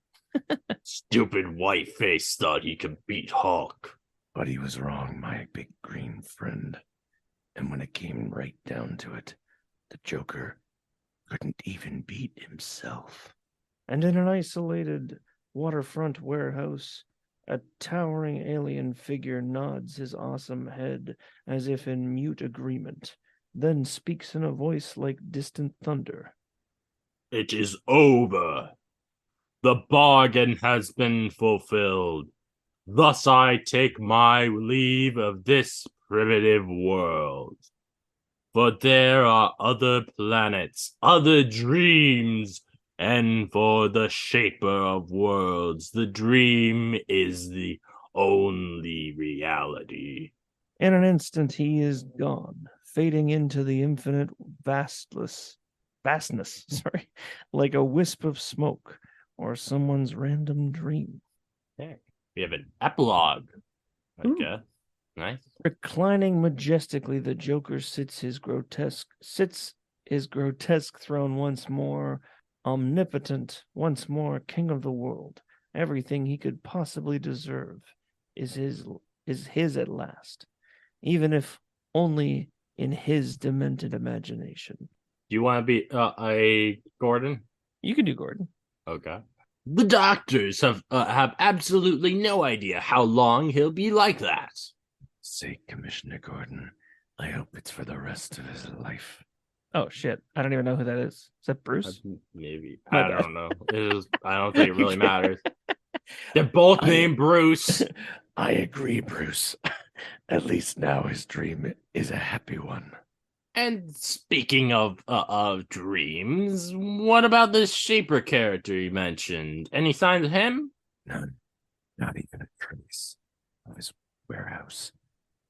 stupid white face thought he could beat Hulk. But he was wrong, my big green friend. And when it came right down to it, the Joker couldn't even beat himself. And in an isolated waterfront warehouse, a towering alien figure nods his awesome head as if in mute agreement, then speaks in a voice like distant thunder. It is over. The bargain has been fulfilled. Thus I take my leave of this primitive world. But there are other planets, other dreams, and for the shaper of worlds, the dream is the only reality. In an instant, he is gone, fading into the infinite vastness, like a wisp of smoke or someone's random dream. Okay. We have an epilogue, I Ooh. guess. Nice. Reclining majestically, the Joker sits his grotesque throne once more, omnipotent, once more king of the world. Everything he could possibly deserve is his at last, even if only in his demented imagination. Do you want to be a Gordon? You can do Gordon. Okay. The doctors have absolutely no idea how long he'll be like that. Say, Commissioner Gordon, I hope it's for the rest of his life. Oh shit! I don't even know who that is. Is that Bruce? Maybe. My I bad. don't know. I don't think it really matters. They're both named Bruce. I agree, Bruce. At least now his dream is a happy one. And speaking of dreams, what about the Shaper character you mentioned? Any signs of him? None. Not even a trace of his warehouse.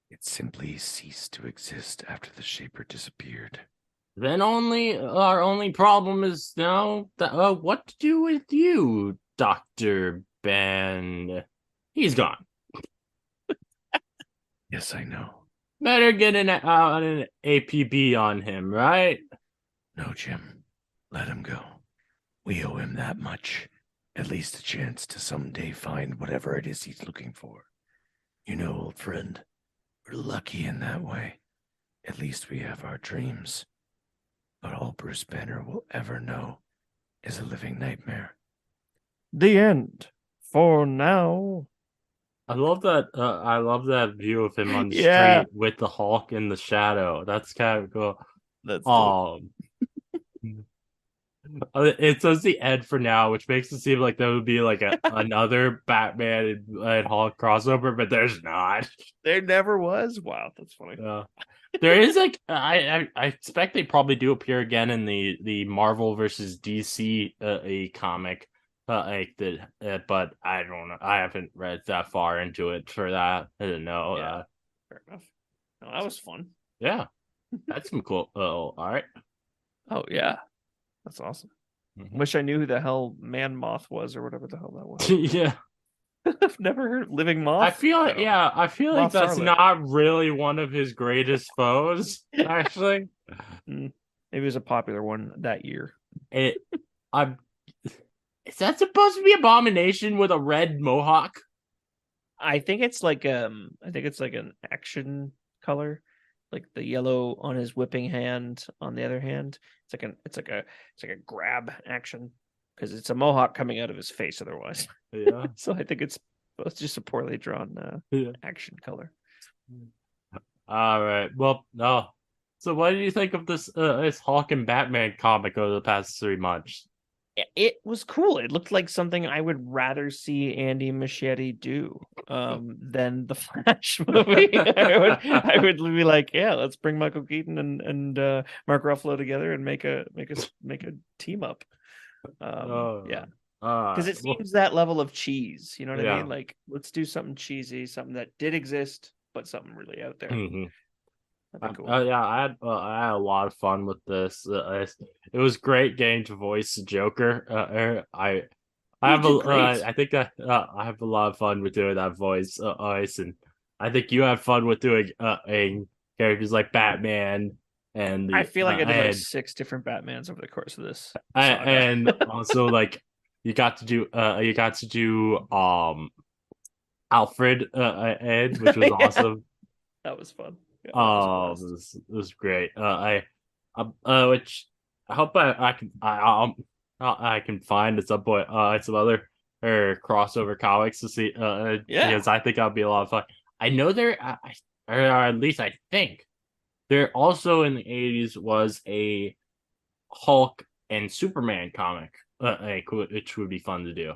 It simply ceased to exist after the Shaper disappeared. Then our only problem is now that what to do with you, Dr. Ben. He's gone. Yes, I know. Better get an APB on him, right? No, Jim. Let him go. We owe him that much. At least a chance to someday find whatever it is he's looking for. You know, old friend, we're lucky in that way. At least we have our dreams. But all Bruce Banner will ever know is a living nightmare. The end. For now. I love that. I love that view of him on the Yeah. street with the Hulk in the shadow. That's kind of cool. That's dope. It says the end for now, which makes it seem like there would be like another Batman and Hulk crossover, but there's not. There never was. Wow, that's funny. There is like I expect they probably do appear again in the Marvel versus DC a comic, but I don't know. I haven't read that far into it for that. I didn't know. Yeah. Fair enough. No, that was fun. Yeah, that's some cool. All right. Oh yeah, that's awesome. Mhm. Wish I knew who the hell Man Moth was or whatever the hell that was. Yeah. I've never heard of Living Moth. I feel like Moth's that's Harlot. not really one of his greatest foes, actually. Maybe it was a popular one that year. Is that supposed to be Abomination with a red mohawk? I think it's like an action color, like the yellow on his whipping hand. On the other hand, it's like a grab action because it's a mohawk coming out of his face otherwise. Yeah. So I think it's just a poorly drawn action color. All right. Well, no. So what did you think of this Hulk and Batman comic over the past 3 months? It was cool. It looked like something I would rather see Andy Muschietti do than the Flash movie. I would be like, yeah, let's bring Michael Keaton and Mark Ruffalo together and make a team up. Yeah. Because it well, seems that level of cheese. You know what I yeah. mean? Like, let's do something cheesy, something that did exist, but something really out there. Mhm. That'd be cool. Yeah, I had a lot of fun with this. It was great getting to voice Joker. I You have a did great. I think I have a lot of fun with doing that voice, Ice, and I think you have fun with doing characters like Batman and I the feel like I did like 6 different Batmans over the course of this saga. and also like you got to do Alfred Ed, which was Yeah, awesome. that was fun. Yeah, that was a blast. It was great. Which I hope I can find at some point some other crossover comics to see Yeah. because I think that'll be a lot of fun. I know or at least I think there also in the 80s was a Hulk and Superman comic, which would be fun to do.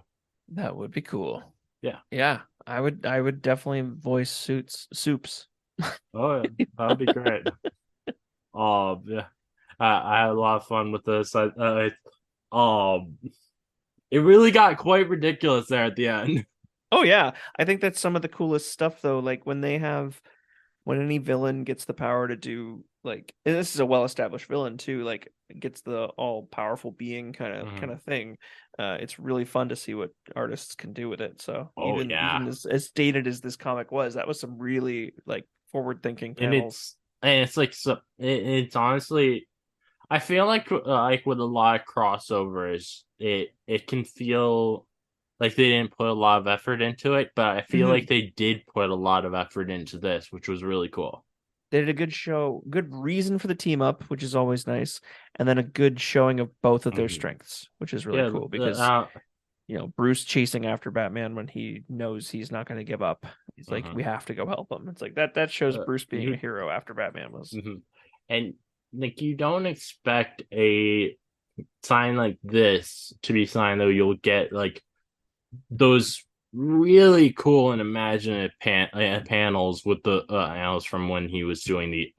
That would be cool. Yeah. Yeah. I would definitely voice soups. Oh yeah, that would be great. Yeah. I had a lot of fun with this. Um, it really got quite ridiculous there at the end. Oh yeah. I think that's some of the coolest stuff though. Like when any villain gets the power to do like, and this is a well-established villain too, like gets the all-powerful being kind of Mhm. thing. It's really fun to see what artists can do with it. So Oh yeah, even as dated as this comic was, that was some really like forward-thinking and panels. it's like so. It's honestly, I feel like with a lot of crossovers, it can feel like they didn't put a lot of effort into it, but I feel like Mhm. they did put a lot of effort into this, which was really cool. They did a good show, good reason for the team up, which is always nice, and then a good showing of both of their Mhm. strengths, which is really Yeah, cool because Bruce chasing after Batman when he knows he's not going to give up. He's like, mhm. we have to go help him. It's like that shows Bruce being a You hero after Batman was. mhm. And like you don't expect a sign like this to be signed though you'll get like those really cool and imaginative panels with the panels from when he was doing the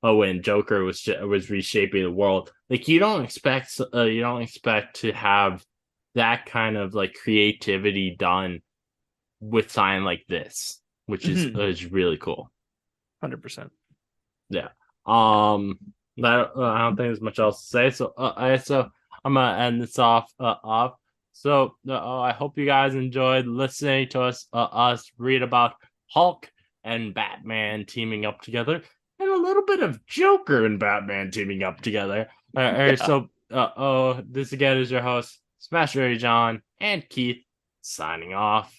when Joker was reshaping the world. Like you don't expect to have that kind of like creativity done with sign like this, which Mhm. is really cool. 100%. Yeah. Um. I don't think there's much else to say. So I'm gonna end this off. So I hope you guys enjoyed listening to us read about Hulk and Batman teaming up together, and a little bit of Joker and Batman teaming up together. Yeah. This again is your host, Smash Ray John and Keith, signing off.